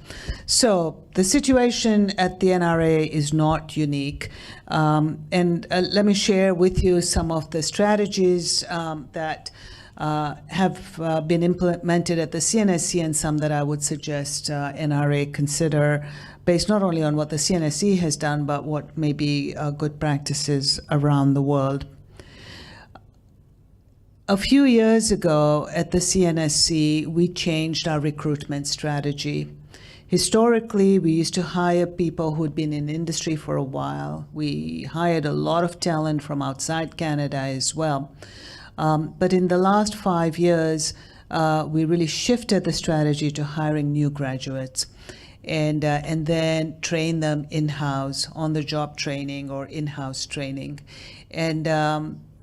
S5: So the situation at the NRA is not unique. And let me share with you some of the strategies that have been implemented at the CNSC and some that I would suggest NRA consider, based not only on what the CNSC has done, but what may be good practices around the world. A few years ago at the CNSC, we changed our recruitment strategy. Historically, we used to hire people who'd been in industry for a while. We hired a lot of talent from outside Canada as well. But in the last 5 years, we really shifted the strategy to hiring new graduates and then train them in-house, on-the-job training or in-house training.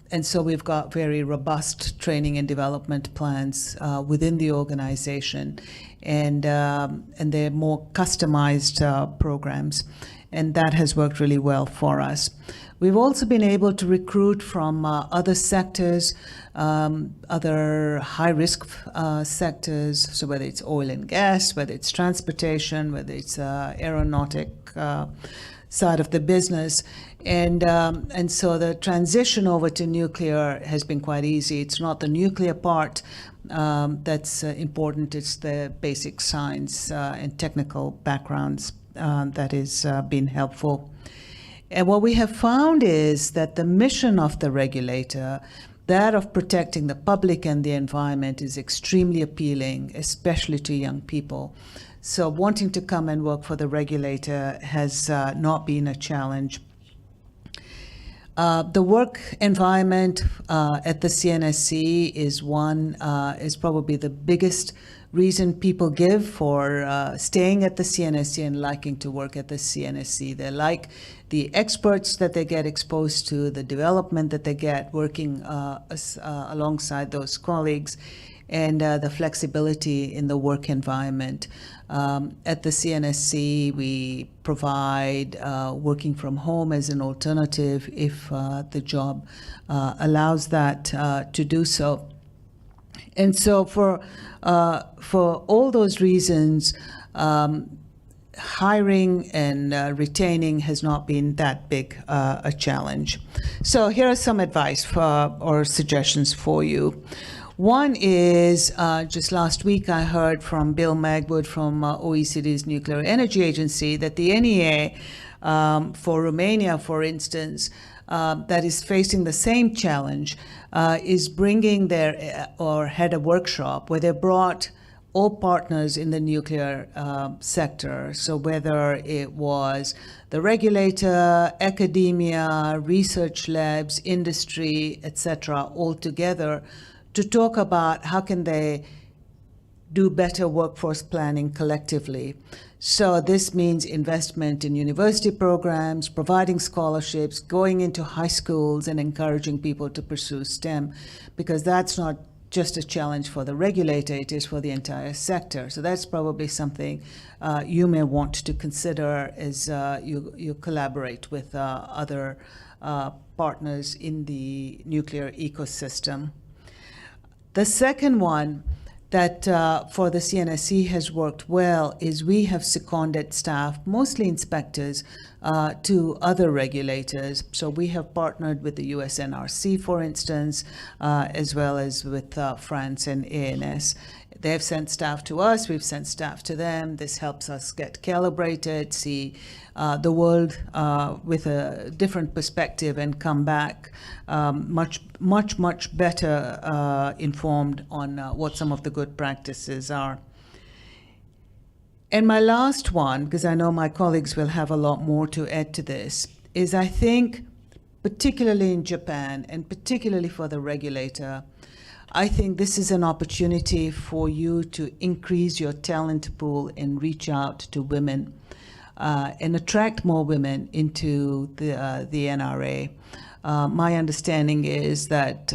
S5: And so we've got very robust training and development plans within the organization, and they're more customized programs, and that has worked really well for us. We've also been able to recruit from other sectors, other high-risk sectors, so whether it's oil and gas, whether it's transportation, whether it's aeronautic side of the business. And so the transition over to nuclear has been quite easy. It's not the nuclear part that's important, it's the basic science and technical backgrounds that has been helpful. And what we have found is that the mission of the regulator, that of protecting the public and the environment, is extremely appealing, especially to young people. So wanting to come and work for the regulator has not been a challenge. The work environment at the CNSC is probably the biggest reason people give for staying at the CNSC and liking to work at the CNSC. They like the experts that they get exposed to, the development that they get working alongside those colleagues, and the flexibility in the work environment. At the CNSC, we provide working from home as an alternative if the job allows that to do so. And so for all those reasons, hiring and retaining has not been that big a challenge. So here are some advice or suggestions for you. One is, just last week I heard from Bill Magwood from OECD's Nuclear Energy Agency that the NEA for Romania, for instance, that is facing the same challenge, is bringing or had a workshop where they brought all partners in the nuclear sector. So whether it was the regulator, academia, research labs, industry, etc., all together to talk about how can they do better workforce planning collectively. So this means investment in university programs, providing scholarships, going into high schools and encouraging people to pursue STEM, because that's not just a challenge for the regulator, it is for the entire sector. So that's probably something you may want to consider as you collaborate with other partners in the nuclear ecosystem. The second one that for the CNSC has worked well is we have seconded staff, mostly inspectors, to other regulators. So we have partnered with the US NRC, for instance, as well as with France and ANS. They've sent staff to us, we've sent staff to them. This helps us get calibrated, see the world with a different perspective and come back much better informed on what some of the good practices are. And my last one, because I know my colleagues will have a lot more to add to this, is I think, particularly in Japan and particularly for the regulator, I think this is an opportunity for you to increase your talent pool and reach out to women and attract more women into the NRA. My understanding is that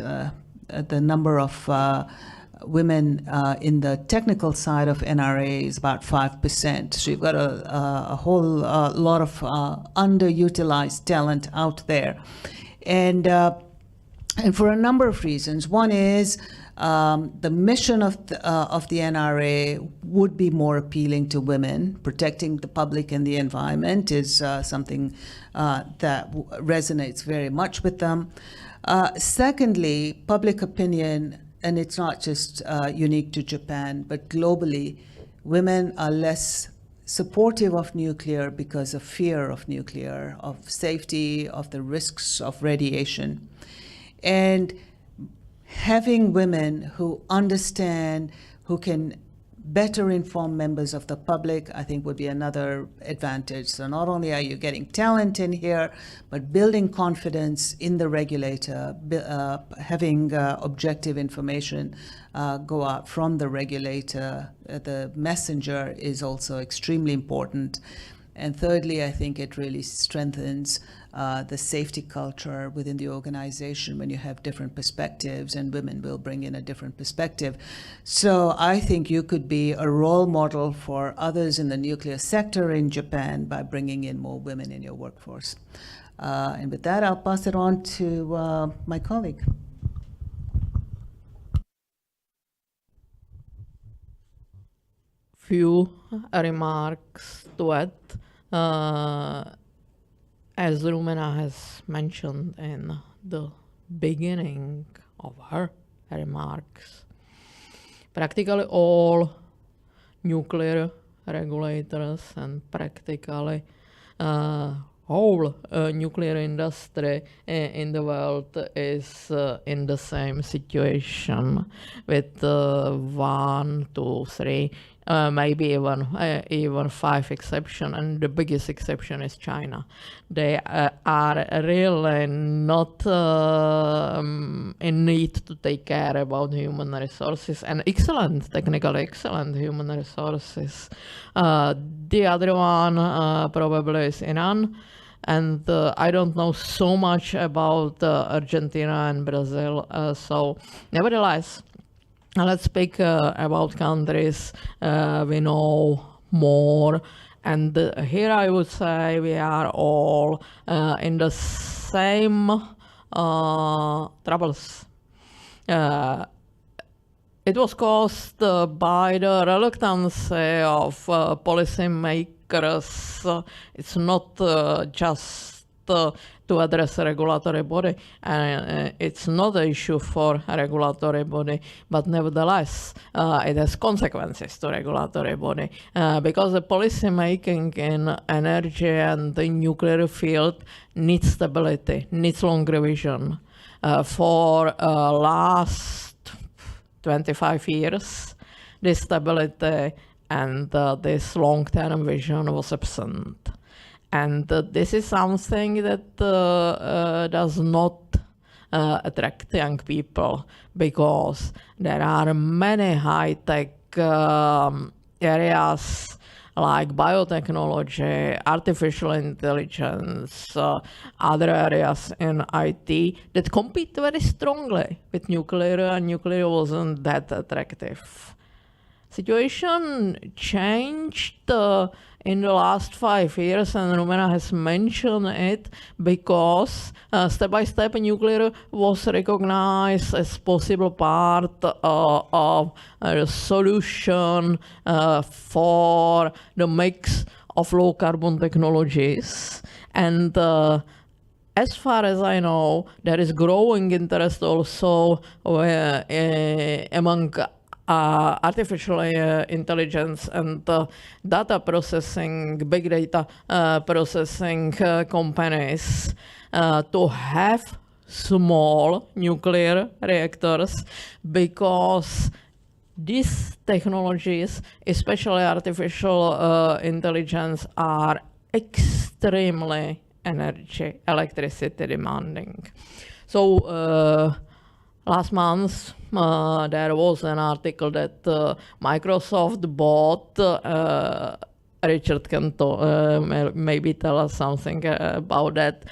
S5: the number of women in the technical side of NRA is about 5%. So you've got a whole lot of underutilized talent out there. And for a number of reasons. One is the mission of the NRA would be more appealing to women. Protecting the public and the environment is something that resonates very much with them. Secondly, public opinion, and it's not just unique to Japan, but globally, women are less supportive of nuclear because of fear of nuclear, of safety, of the risks of radiation. And having women who understand, who can better inform members of the public, I think would be another advantage. So not only are you getting talent in here, but building confidence in the regulator, having objective information go out from the regulator. The messenger is also extremely important. And thirdly, I think it really strengthens the safety culture within the organization when you have different perspectives, and women will bring in a different perspective. So I think you could be a role model for others in the nuclear sector in Japan by bringing in more women in your workforce. And with that, I'll pass it on to my colleague.
S4: Few remarks to add. As Rumena has mentioned in the beginning of her remarks, practically all nuclear regulators and practically whole nuclear industry in the world is in the same situation with 1, 2, 3, maybe even 5 exceptions, and the biggest exception is China. They are really not in need to take care about human resources, and technically excellent human resources. The other one probably is Iran. And I don't know so much about Argentina and Brazil. So nevertheless, let's speak about countries we know more. And here I would say we are all in the same troubles. It was caused by the reluctance of policymakers lawmakers. It's not just to address a regulatory body. It's not an issue for a regulatory body, but nevertheless, it has consequences to regulatory body because the policy making in energy and the nuclear field needs stability, needs long revision. For last 25 years, this stability and this long-term vision was absent. And this is something that does not attract young people because there are many high-tech areas like biotechnology, artificial intelligence, other areas in IT that compete very strongly with nuclear, and nuclear wasn't that attractive. Situation changed in the last 5 years, and Rumena has mentioned it, because step by step nuclear was recognized as possible part of a solution for the mix of low carbon technologies. And as far as I know, there is growing interest also among artificial intelligence and data processing, big data processing companies to have small nuclear reactors, because these technologies, especially artificial intelligence, are extremely electricity demanding. So last month, there was an article that Microsoft bought. Richard can maybe tell us something about that.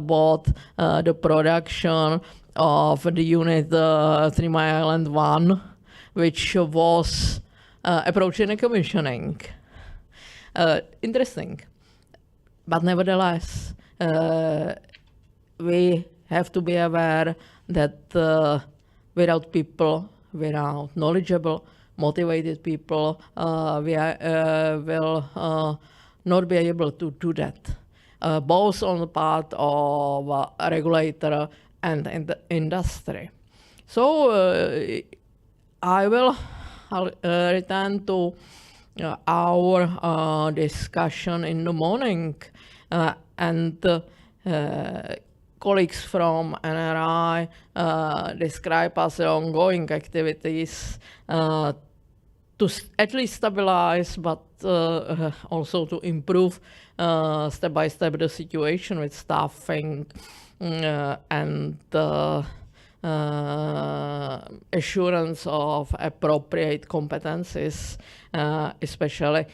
S4: Bought the production of the unit 3 Mile Island 1, which was approaching a commissioning. Interesting. But nevertheless, we have to be aware that without people, without knowledgeable, motivated people, we will not be able to do that, both on the part of a regulator and in the industry. So I will return to our discussion in the morning, and colleagues from NRI describe us the ongoing activities to at least stabilize, but also to improve step by step the situation with staffing and assurance of appropriate competencies, especially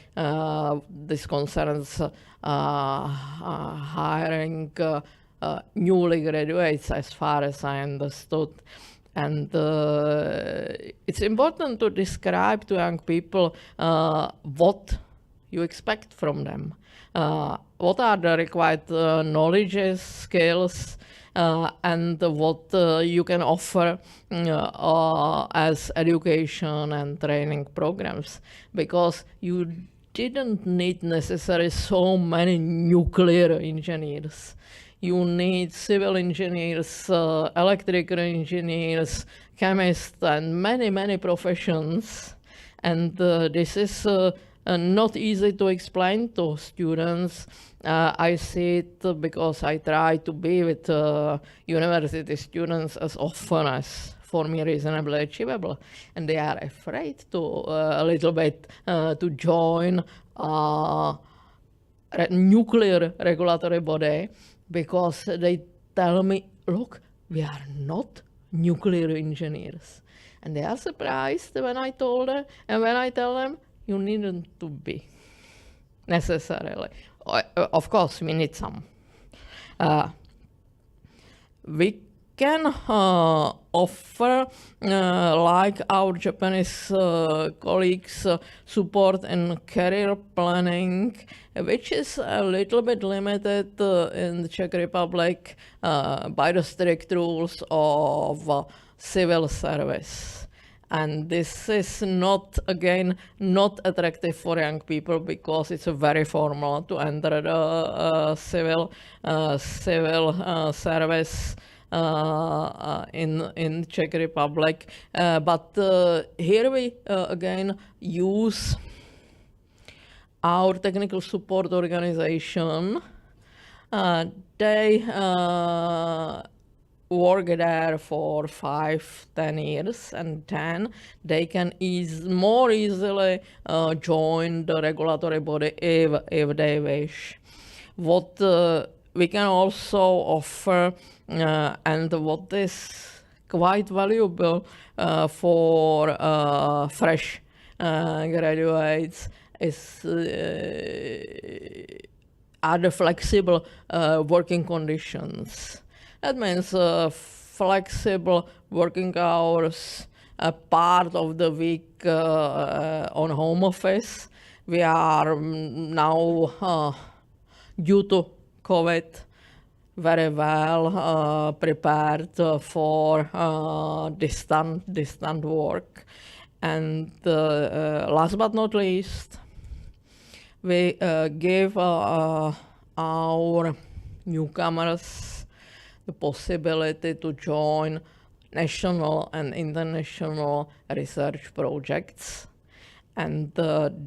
S4: this concerns hiring newly graduates, as far as I understood. And it's important to describe to young people what you expect from them. What are the required knowledges, skills, and what you can offer as education and training programs. Because you didn't need necessarily so many nuclear engineers. You need civil engineers, electrical engineers, chemists, and many, many professions. And this is not easy to explain to students. I see it because I try to be with university students as often as for me reasonably achievable. And they are afraid to a little bit to join a nuclear regulatory body, because they tell me, look, we are not nuclear engineers. And they are surprised when I told them, and when I tell them, you needn't to be necessarily. Of course, we need some. We can offer, like our Japanese colleagues, support in career planning, which is a little bit limited in the Czech Republic by the strict rules of civil service. And this is not, again, not attractive for young people because it's a very formal to enter the civil service in Czech Republic. But here we again use our technical support organization. They work there for 5-10 years, and then they can more easily join the regulatory body if they wish. What we can also offer, and what is quite valuable for fresh graduates, are the flexible working conditions. That means flexible working hours, a part of the week on home office. We are now, due to COVID, very well prepared for distant work. And last but not least, we give our newcomers the possibility to join national and international research projects. And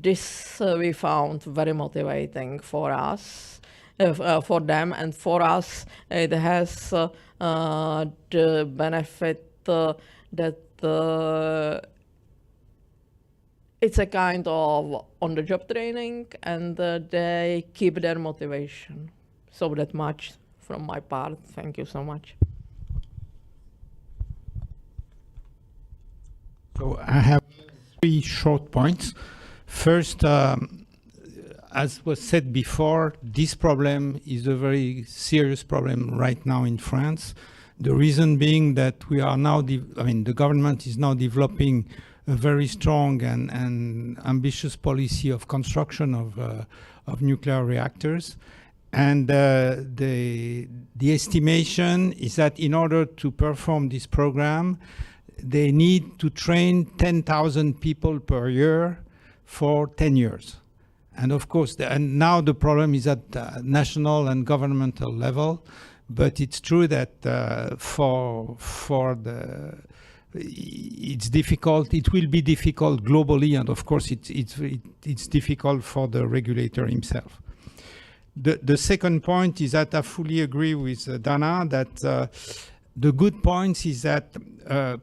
S4: this we found very motivating for us, for them, and for us it has the benefit that it's a kind of on-the-job training, and they keep their motivation. So that much from my part. Thank you so much.
S3: So I have 3 short points. First, as was said before, this problem is a very serious problem right now in France. The reason being that we are now, the government is now developing a very strong and ambitious policy of construction of nuclear reactors. And the estimation is that in order to perform this program, they need to train 10,000 people per year for 10 years. And of course, and now the problem is at national and governmental level, but it's true that it's difficult. It will be difficult globally, and of course, it's difficult for the regulator himself. The second point is that I fully agree with Dana that the good points is that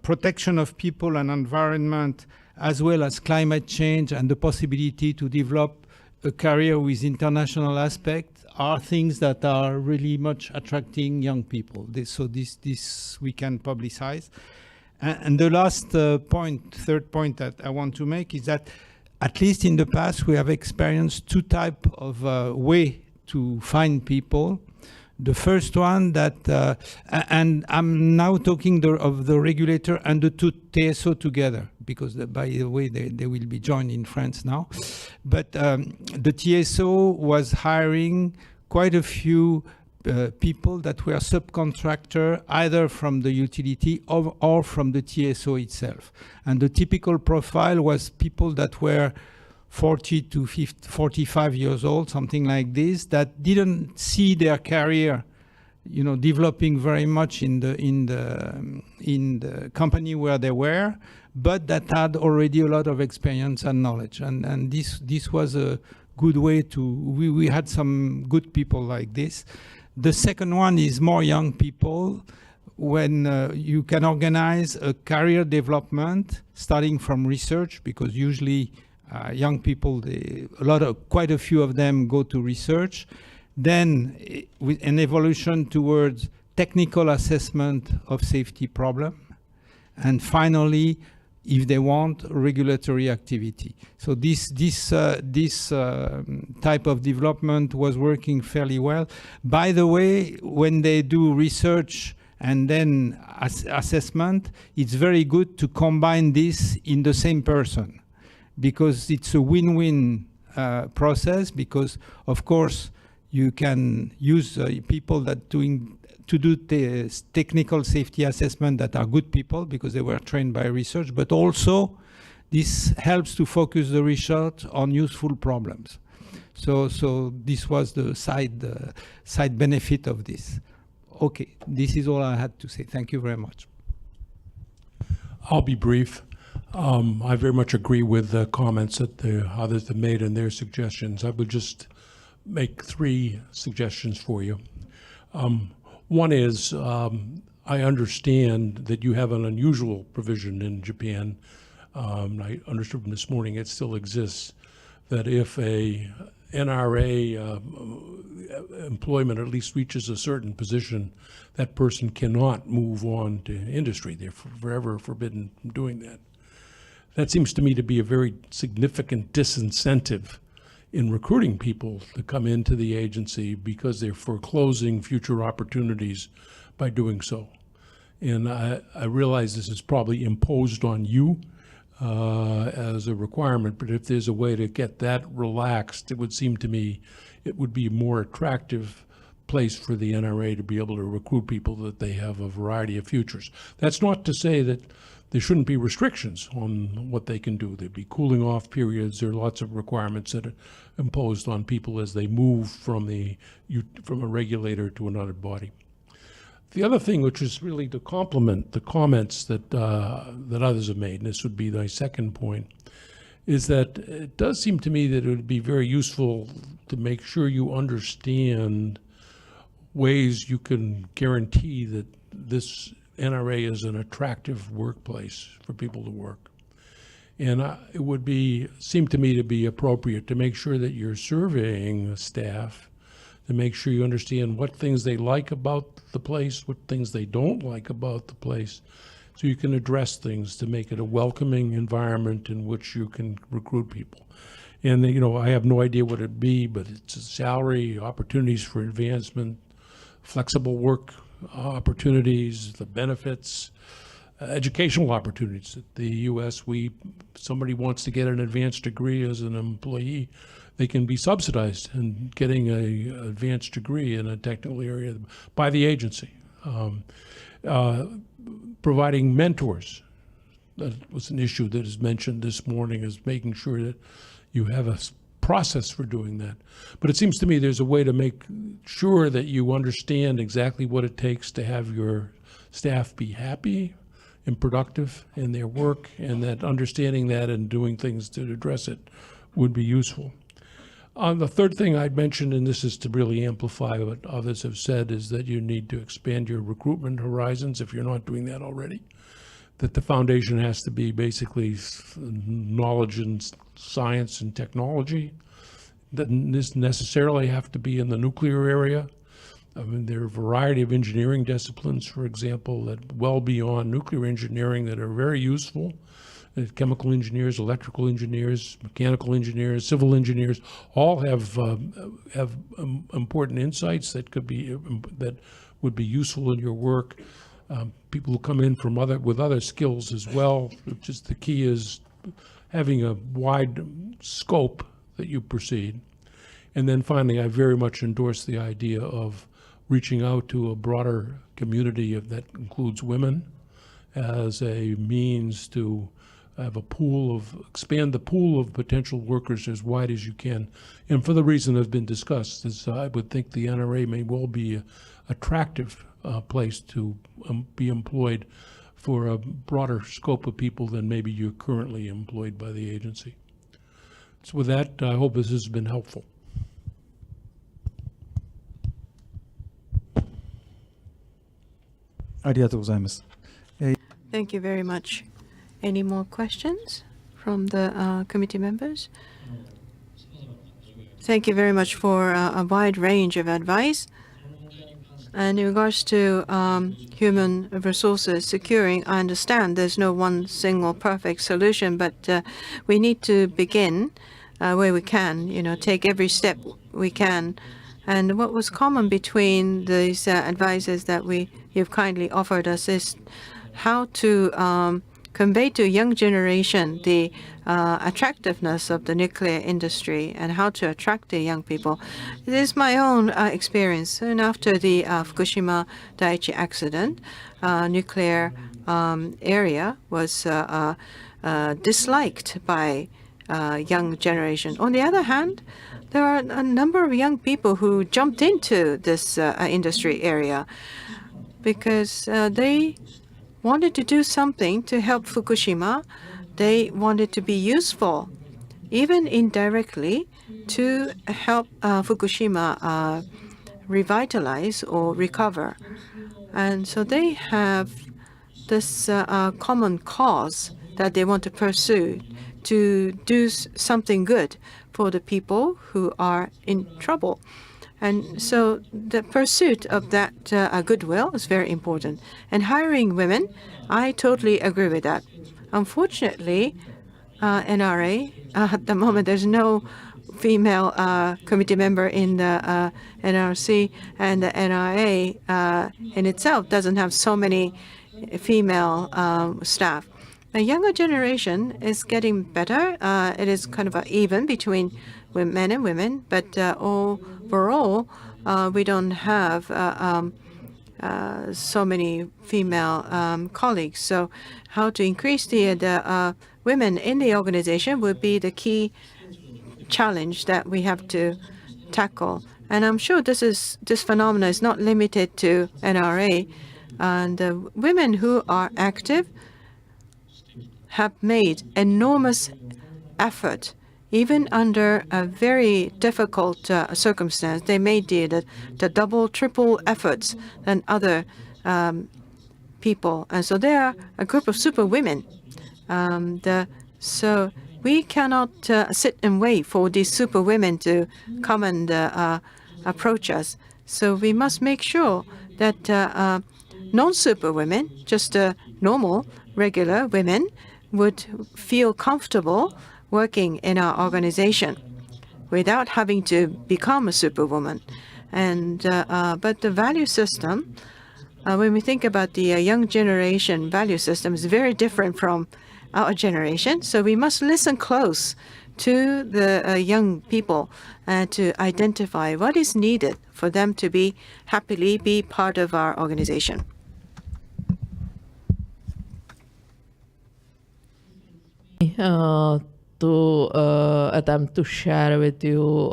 S3: protection of people and environment, as well as climate change and the possibility to develop a career with international aspect, are things that are really much attracting young people. So this we can publicize. And the last point, third point that I want to make is that at least in the past we have experienced 2 types of way to find people. The first one that, and I'm now talking of the regulator and the 2 TSO together, because by the way, they will be joined in France now. But the TSO was hiring quite a few people that were subcontractor either from the utility or from the TSO itself. And the typical profile was people that were 40 to 45 years old, something like this, that didn't see their career, developing very much in the company where they were, but that had already a lot of experience and knowledge. And this was a good way we had some good people like this. The second one is more young people, when you can organize a career development starting from research, because usually young people, quite a few of them go to research. Then with an evolution towards technical assessment of safety problem. And finally, if they want, regulatory activity. So this type of development was working fairly well. By the way, when they do research and then assessment, it's very good to combine this in the same person, because it's a win-win process, because of course You can use people that to do the technical safety assessment that are good people because they were trained by research, but also this helps to focus the research on useful problems. So this was the side benefit of this. Okay, this is all I had to say. Thank you very much.
S2: I'll be brief. I very much agree with the comments that the others have made and their suggestions. I would just make 3 suggestions for you. One is, I understand that you have an unusual provision in Japan. I understood from this morning it still exists, that if a NRA employment at least reaches a certain position, that person cannot move on to industry. They're forever forbidden from doing that. That seems to me to be a very significant disincentive in recruiting people to come into the agency because they're foreclosing future opportunities by doing so. And I realize this is probably imposed on you as a requirement, but if there's a way to get that relaxed, it would seem to me it would be a more attractive place for the NRA to be able to recruit people that they have a variety of futures. That's not to say that there shouldn't be restrictions on what they can do. There'd be cooling off periods. There are lots of requirements that are imposed on people as they move from a regulator to another body. The other thing, which is really to complement the comments that others have made, and this would be my second point, is that it does seem to me that it would be very useful to make sure you understand ways you can guarantee that this NRA is an attractive workplace for people to work. And it would seem to me to be appropriate to make sure that you're surveying staff, to make sure you understand what things they like about the place, what things they don't like about the place, so you can address things to make it a welcoming environment in which you can recruit people. And I have no idea what it'd be, but it's a salary, opportunities for advancement, flexible work opportunities, the benefits, educational opportunities. At the U.S., somebody wants to get an advanced degree as an employee, they can be subsidized in getting an advanced degree in a technical area by the agency. Providing mentors. That was an issue that is mentioned this morning, is making sure that you have a process for doing that. But it seems to me there's a way to make sure that you understand exactly what it takes to have your staff be happy and productive in their work, and that understanding that and doing things to address it would be useful. The third thing I'd mention, and this is to really amplify what others have said, is that you need to expand your recruitment horizons if you're not doing that already. That the foundation has to be basically knowledge in science and technology. Doesn't this necessarily have to be in the nuclear area? I mean, there are a variety of engineering disciplines, for example, that well beyond nuclear engineering that are very useful. Chemical engineers, electrical engineers, mechanical engineers, civil engineers, all have important insights that would be useful in your work. People who come in with other skills as well. Just the key is having a wide scope that you proceed. And then finally, I very much endorse the idea of reaching out to a broader community that includes women as a means to have expand the pool of potential workers as wide as you can. And for the reason that's been discussed, I would think the NRA may well be an attractive place to be employed for a broader scope of people than maybe you're currently employed by the agency. So with that, I hope this has been helpful.
S1: Thank you very much. Any more questions from the committee members? Thank you very much for a wide range of advice. And in regards to human resources securing, I understand there's no one single perfect solution, but we need to begin where we can, take every step we can. And what was common between these advices that you've kindly offered us is how to convey to young generation the attractiveness of the nuclear industry and how to attract the young people. It is my own experience. Soon after the Fukushima Daiichi accident, nuclear area was disliked by young generation. On the other hand, there are a number of young people who jumped into this industry area because they wanted to do something to help Fukushima. They wanted to be useful, even indirectly, to help Fukushima revitalize or recover. And so they have this common cause that they want to pursue to do something good for the people who are in trouble. And so the pursuit of that goodwill is very important. And hiring women, I totally agree with that. Unfortunately, NRA, at the moment, there's no female committee member in the NRC, and the NRA in itself doesn't have so many female staff. The younger generation is getting better. It is kind of even between men and women, but overall, we don't have so many female colleagues. So how to increase the women in the organization would be the key challenge that we have to tackle. And I'm sure this phenomenon is not limited to NRA. And women who are active have made enormous effort, even under a very difficult circumstance. They made the double, triple efforts than other people. And so they are a group of super women. So we cannot sit and wait for these super women to come and approach us. So we must make sure that non-super women, just normal, regular women, would feel comfortable working in our organization without having to become a superwoman. And but the value system, when we think about the young generation value system, is very different from our generation. So we must listen close to the young people to identify what is needed for them to be happily be part of our organization.
S4: To attempt to share with you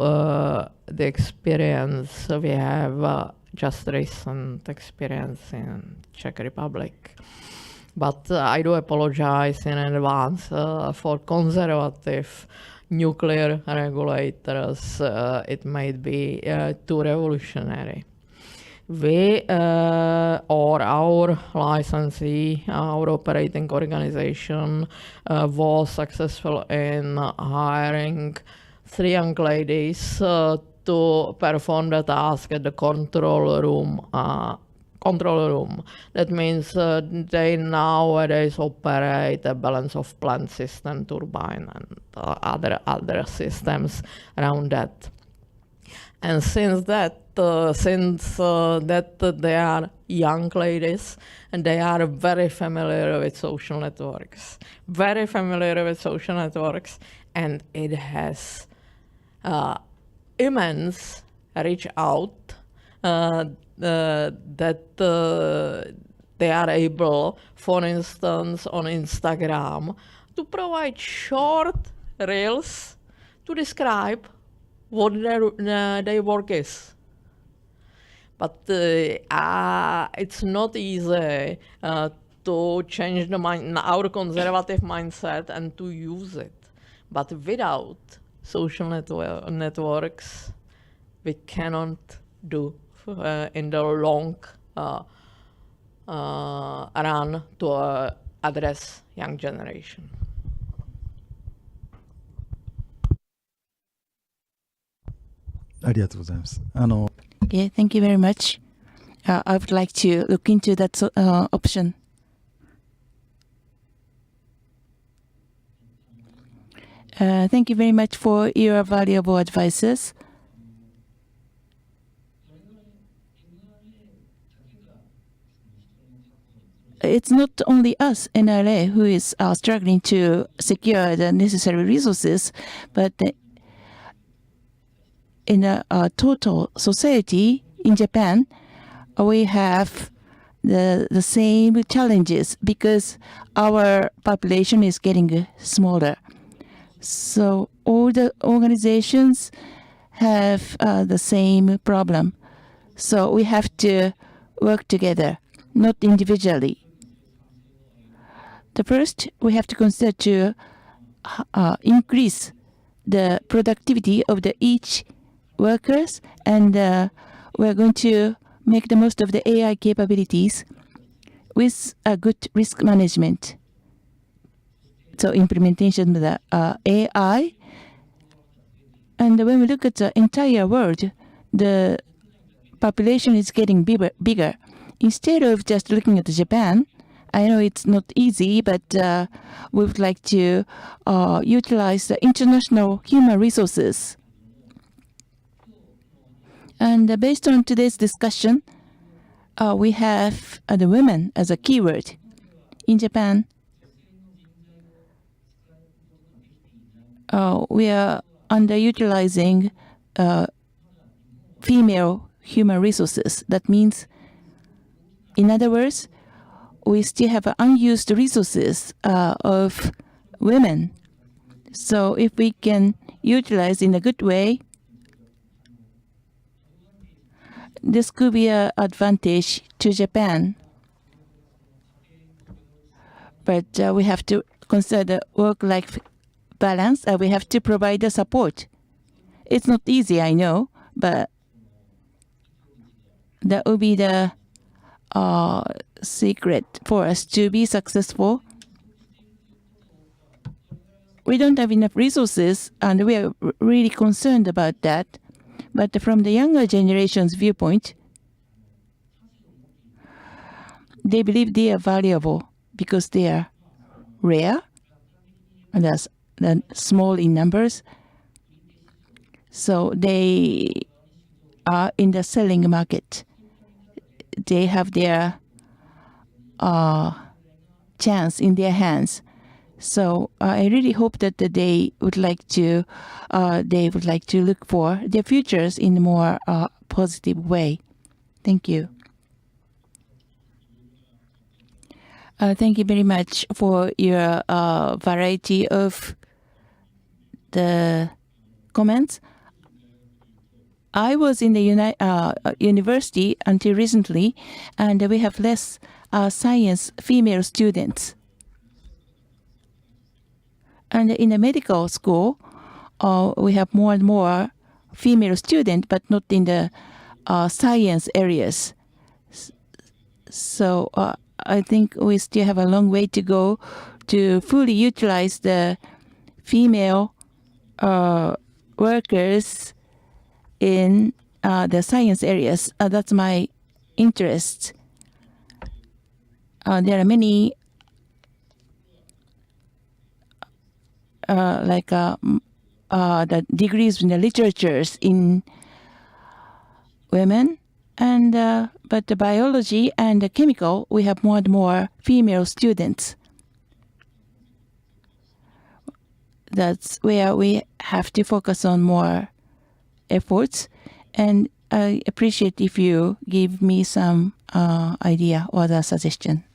S4: the experience we have, just recent experience in Czech Republic. But I do apologize in advance for conservative nuclear regulators. It might be too revolutionary. We or our licensee, our operating organization, was successful in hiring 3 young ladies to perform the task at the control room. That means they nowadays operate a balance of plant system, turbine, and other systems around that. And since that they are young ladies and they are very familiar with social networks, and it has immense reach out that they are able, for instance, on Instagram, to provide short reels to describe what their work is. But it's not easy to change our conservative mindset and to use it. But without social networks, we cannot do in the long run to address young generation.
S6: Okay, thank you very much. I would like to look into that option. Thank you very much for your valuable advices. it's not only us, NRA, who is struggling to secure the necessary resources, but in a total society in Japan, we have the same challenges because our population is getting smaller. So all the organizations have the same problem. So we have to work together, not individually. The first, we have to consider to increase the productivity of the each workers, and we're going to make the most of the AI capabilities with a good risk management. So implementation of the AI. And when we look at the entire world, the population is getting bigger. Instead of just looking at Japan, I know it's not easy, but we would like to utilize the international human resources. And based on today's discussion, we have the women as a keyword. In Japan, we are underutilizing female human resources. That means, in other words, we still have unused resources of women. So if we can utilize in a good way, this could be an advantage to Japan. But we have to consider the work-life balance. We have to provide the support. It's not easy, I know, but that will be the secret for us to be successful. We don't have enough resources, and we are really concerned about that. But from the younger generation's viewpoint, they believe they are valuable because they are rare and they're small in numbers. So they are in the selling market. They have their chance in their hands. So I really hope that they would like to look for their futures in a more positive way. Thank you. Thank you very much for your variety of the comments. I was in the university until recently, and we have less science female students. And in the medical school, we have more and more female students, but not in the science areas. So I think we still have a long way to go to fully utilize the female workers in the science areas. That's my interest. There are many the degrees in the literatures in women, and but the biology and the chemical, we have more and more female students. That's where we have to focus on more efforts, and I appreciate if you give me some idea or the suggestion.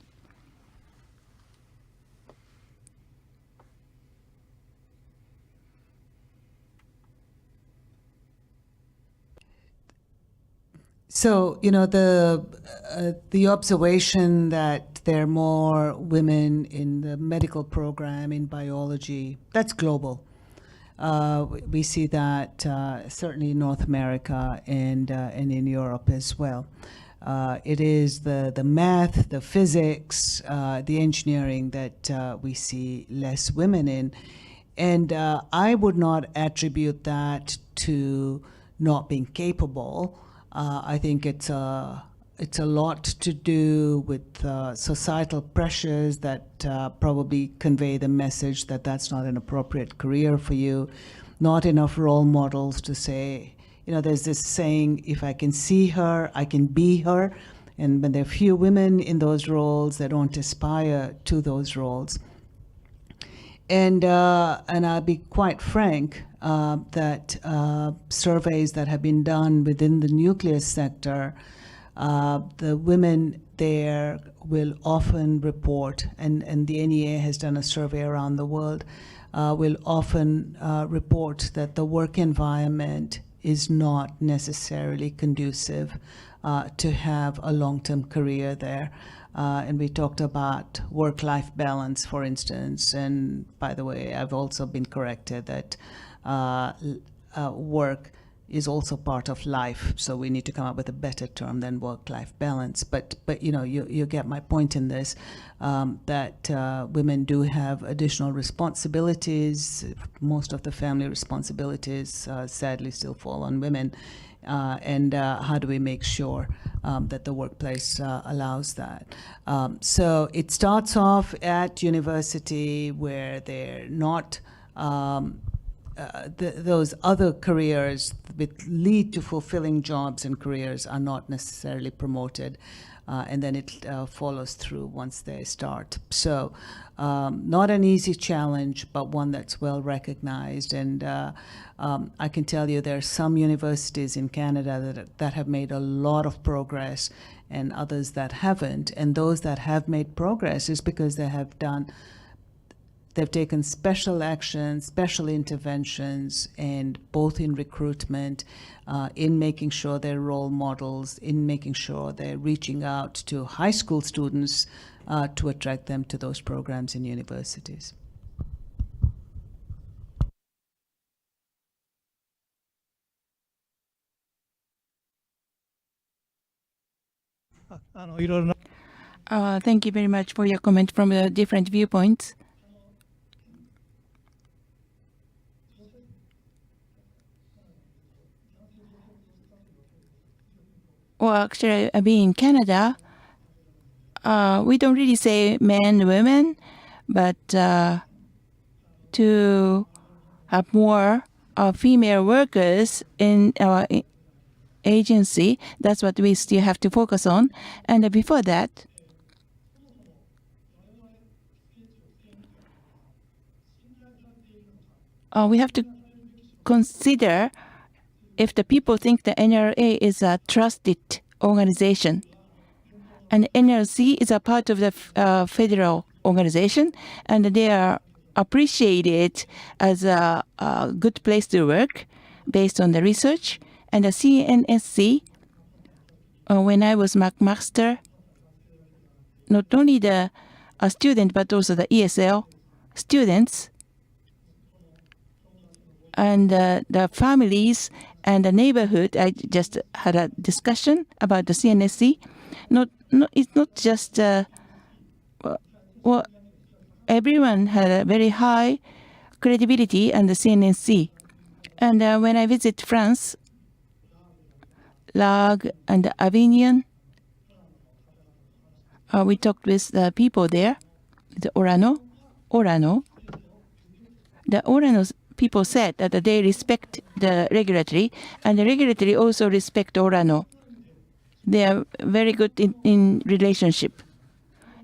S5: So, the observation that there are more women in the medical program, in biology, that's global. We see that certainly in North America and in Europe as well. It is the math, the physics, the engineering that we see less women in. And I would not attribute that to not being capable. I think it's a lot to do with societal pressures that probably convey the message that that's not an appropriate career for you, not enough role models to say, there's this saying, if I can see her, I can be her. And when there are few women in those roles, they don't aspire to those roles. And I'll be quite frank that surveys that have been done within the nuclear sector, the women there will often report, and the NEA has done a survey around the world, will often report that the work environment is not necessarily conducive to have a long-term career there. And we talked about work-life balance, for instance. And by the way, I've also been corrected that work is also part of life. So we need to come up with a better term than work-life balance. But you know, you get my point in this, that women do have additional responsibilities. Most of the family responsibilities sadly still fall on women. And how do we make sure that the workplace allows that? So it starts off at university where they're not, those other careers which lead to fulfilling jobs and careers are not necessarily promoted. And then it follows through once they start. So not an easy challenge, but one that's well recognized. And I can tell you there are some universities in Canada that have made a lot of progress and others that haven't. And those that have made progress is because they've taken special actions, special interventions, and both in recruitment, in making sure they're role models, in making sure they're reaching out to high school students to attract them to those programs in universities.
S6: Thank you very much for your comment from the different viewpoints. Well, actually, being in Canada, we don't really say men, women, but to have more female workers in our agency, that's what we still have to focus on. And before that, we have to consider if the people think the NRA is a trusted organization. And NLC is a part of the federal organization, and they are appreciated as a good place to work based on the research. And the CNSC, when I was McMaster, not only the student, but also the ESL students and the families and the neighborhood. I just had a discussion about the CNSC. It's not just well, everyone had a very high credibility and the CNSC. And when I visit France, Largue and Avignon, we talked with the people there, the Orano. The Orano people said that they respect the regulatory, and the regulatory also respect Orano. They are very good in relationship.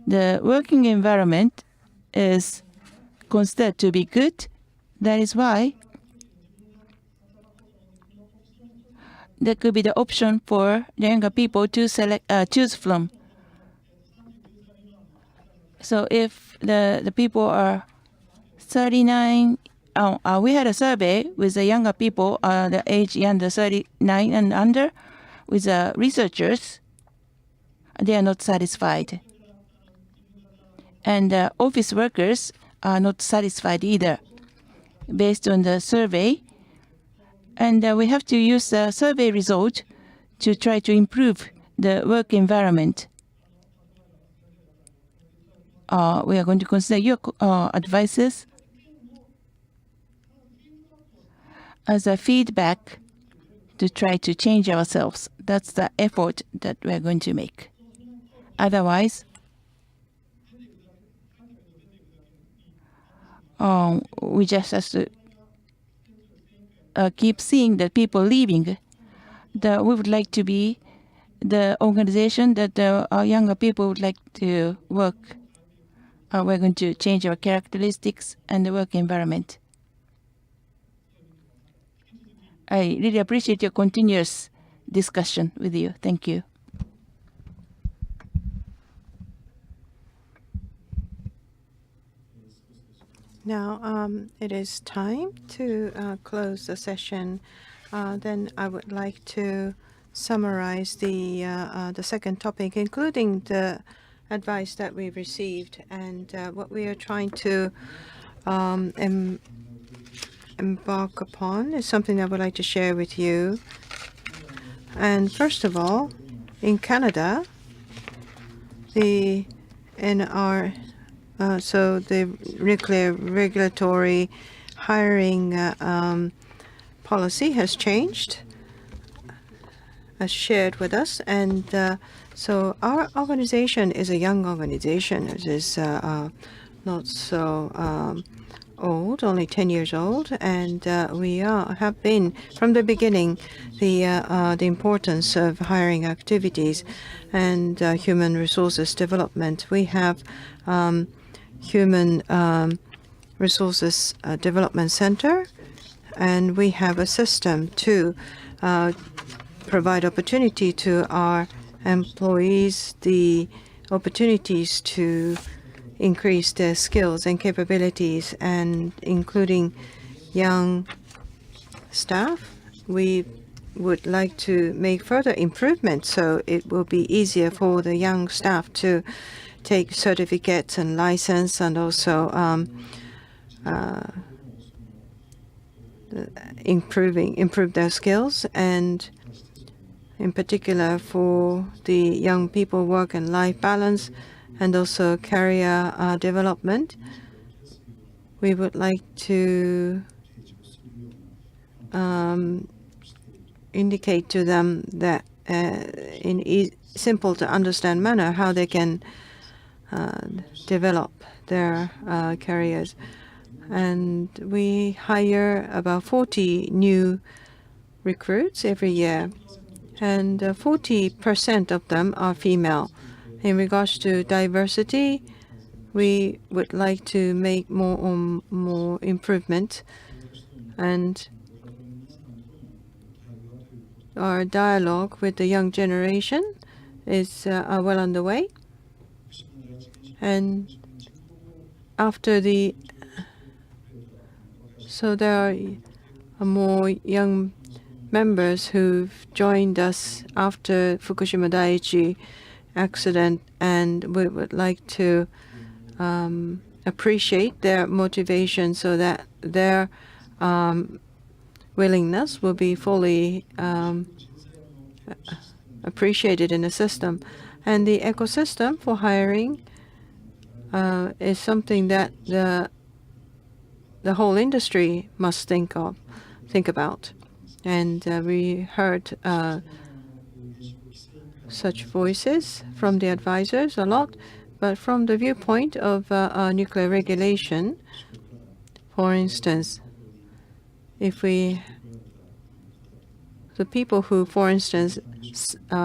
S6: The working environment is considered to be good. That is why there could be the option for the younger people to choose from. So if the people are 39, we had a survey with the younger people, the age under 39 and under, with researchers. They are not satisfied. And office workers are not satisfied either, based on the survey. And we have to use the survey result to try to improve the work environment. We are going to consider your advices as a feedback to try to change ourselves. That's the effort that we are going to make. Otherwise, we just have to keep seeing the people leaving. We would like to be the organization that our younger people would like to work. We're going to change our characteristics and the work environment. I really appreciate your continuous discussion with you. Thank you.
S1: Now it is time to close the session. Then I would like to summarize the second topic, including the advice that we received and what we are trying to embark upon is something I would like to share with you. And first of all, in Canada, the nuclear regulatory hiring policy has changed, as shared with us, and so our organization is a young organization. It is not so old, only 10 years old, and we have been from the beginning the importance of hiring activities and human resources development. We have human resources development center, and we have a system to provide opportunity to our employees, the opportunities to increase their skills and capabilities, and including young staff. We would like to make further improvements so it will be easier for the young staff to take certificates and license, and also improve their skills, and in particular for the young people work and life balance, and also career development. We would like to indicate to them that in simple to understand manner how they can develop their careers. And we hire about 40 new recruits every year, and 40% of them are female. In regards to diversity, we would like to make more improvement, and our dialogue with the young generation is well underway. And after so there are more young members who've joined us after Fukushima Daiichi accident, and we would like to appreciate their motivation so that their willingness will be fully appreciated in the system. And the ecosystem for hiring is something that the whole industry must think about. And we heard such voices from the advisors a lot, but from the viewpoint of nuclear regulation, for instance, if the people who, for instance,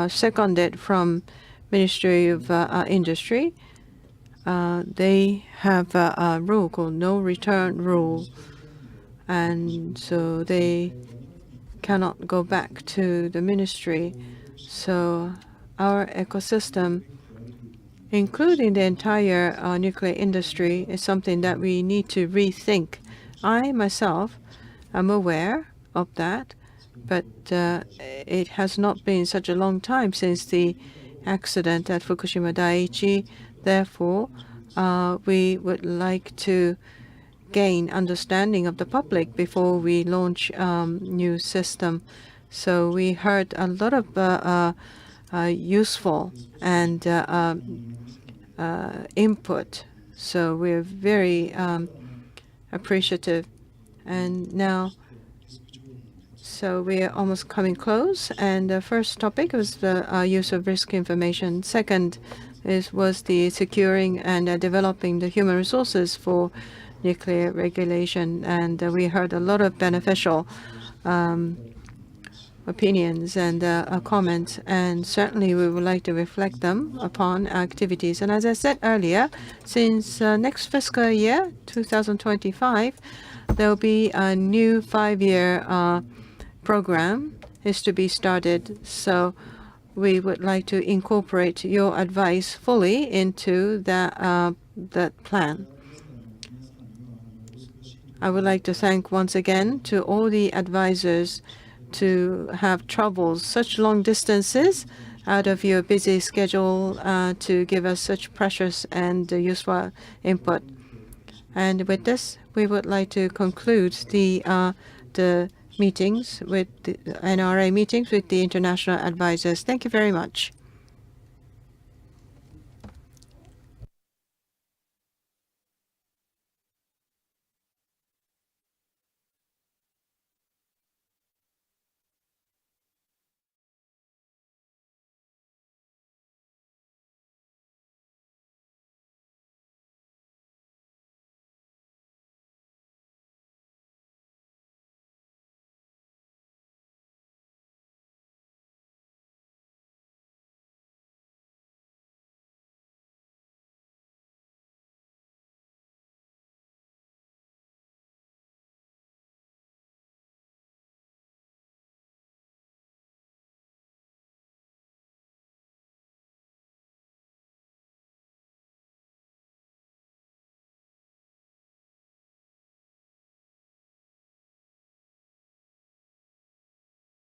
S1: seconded from Ministry of Industry, they have a rule called no return rule, and so they cannot go back to the ministry. So our ecosystem, including the entire nuclear industry, is something that we need to rethink. I myself am aware of that, but it has not been such a long time since the accident at Fukushima Daiichi. Therefore, we would like to gain understanding of the public before we launch new system. So we heard a lot of useful and input. So we're very appreciative. And now, so we are almost coming close. And the first topic was the use of risk information. Second was the securing and developing the human resources for nuclear regulation. And we heard a lot of beneficial opinions and comments, and certainly we would like to reflect them upon our activities. And as I said earlier, since next fiscal year, 2025, there will be a new 5-year program is to be started. So we would like to incorporate your advice fully into that plan. I would like to thank once again to all the advisors to have traveled such long distances out of your busy schedule to give us such precious and useful input. And with this, we would like to conclude the meetings with the NRA meetings with the international advisors. Thank you very much.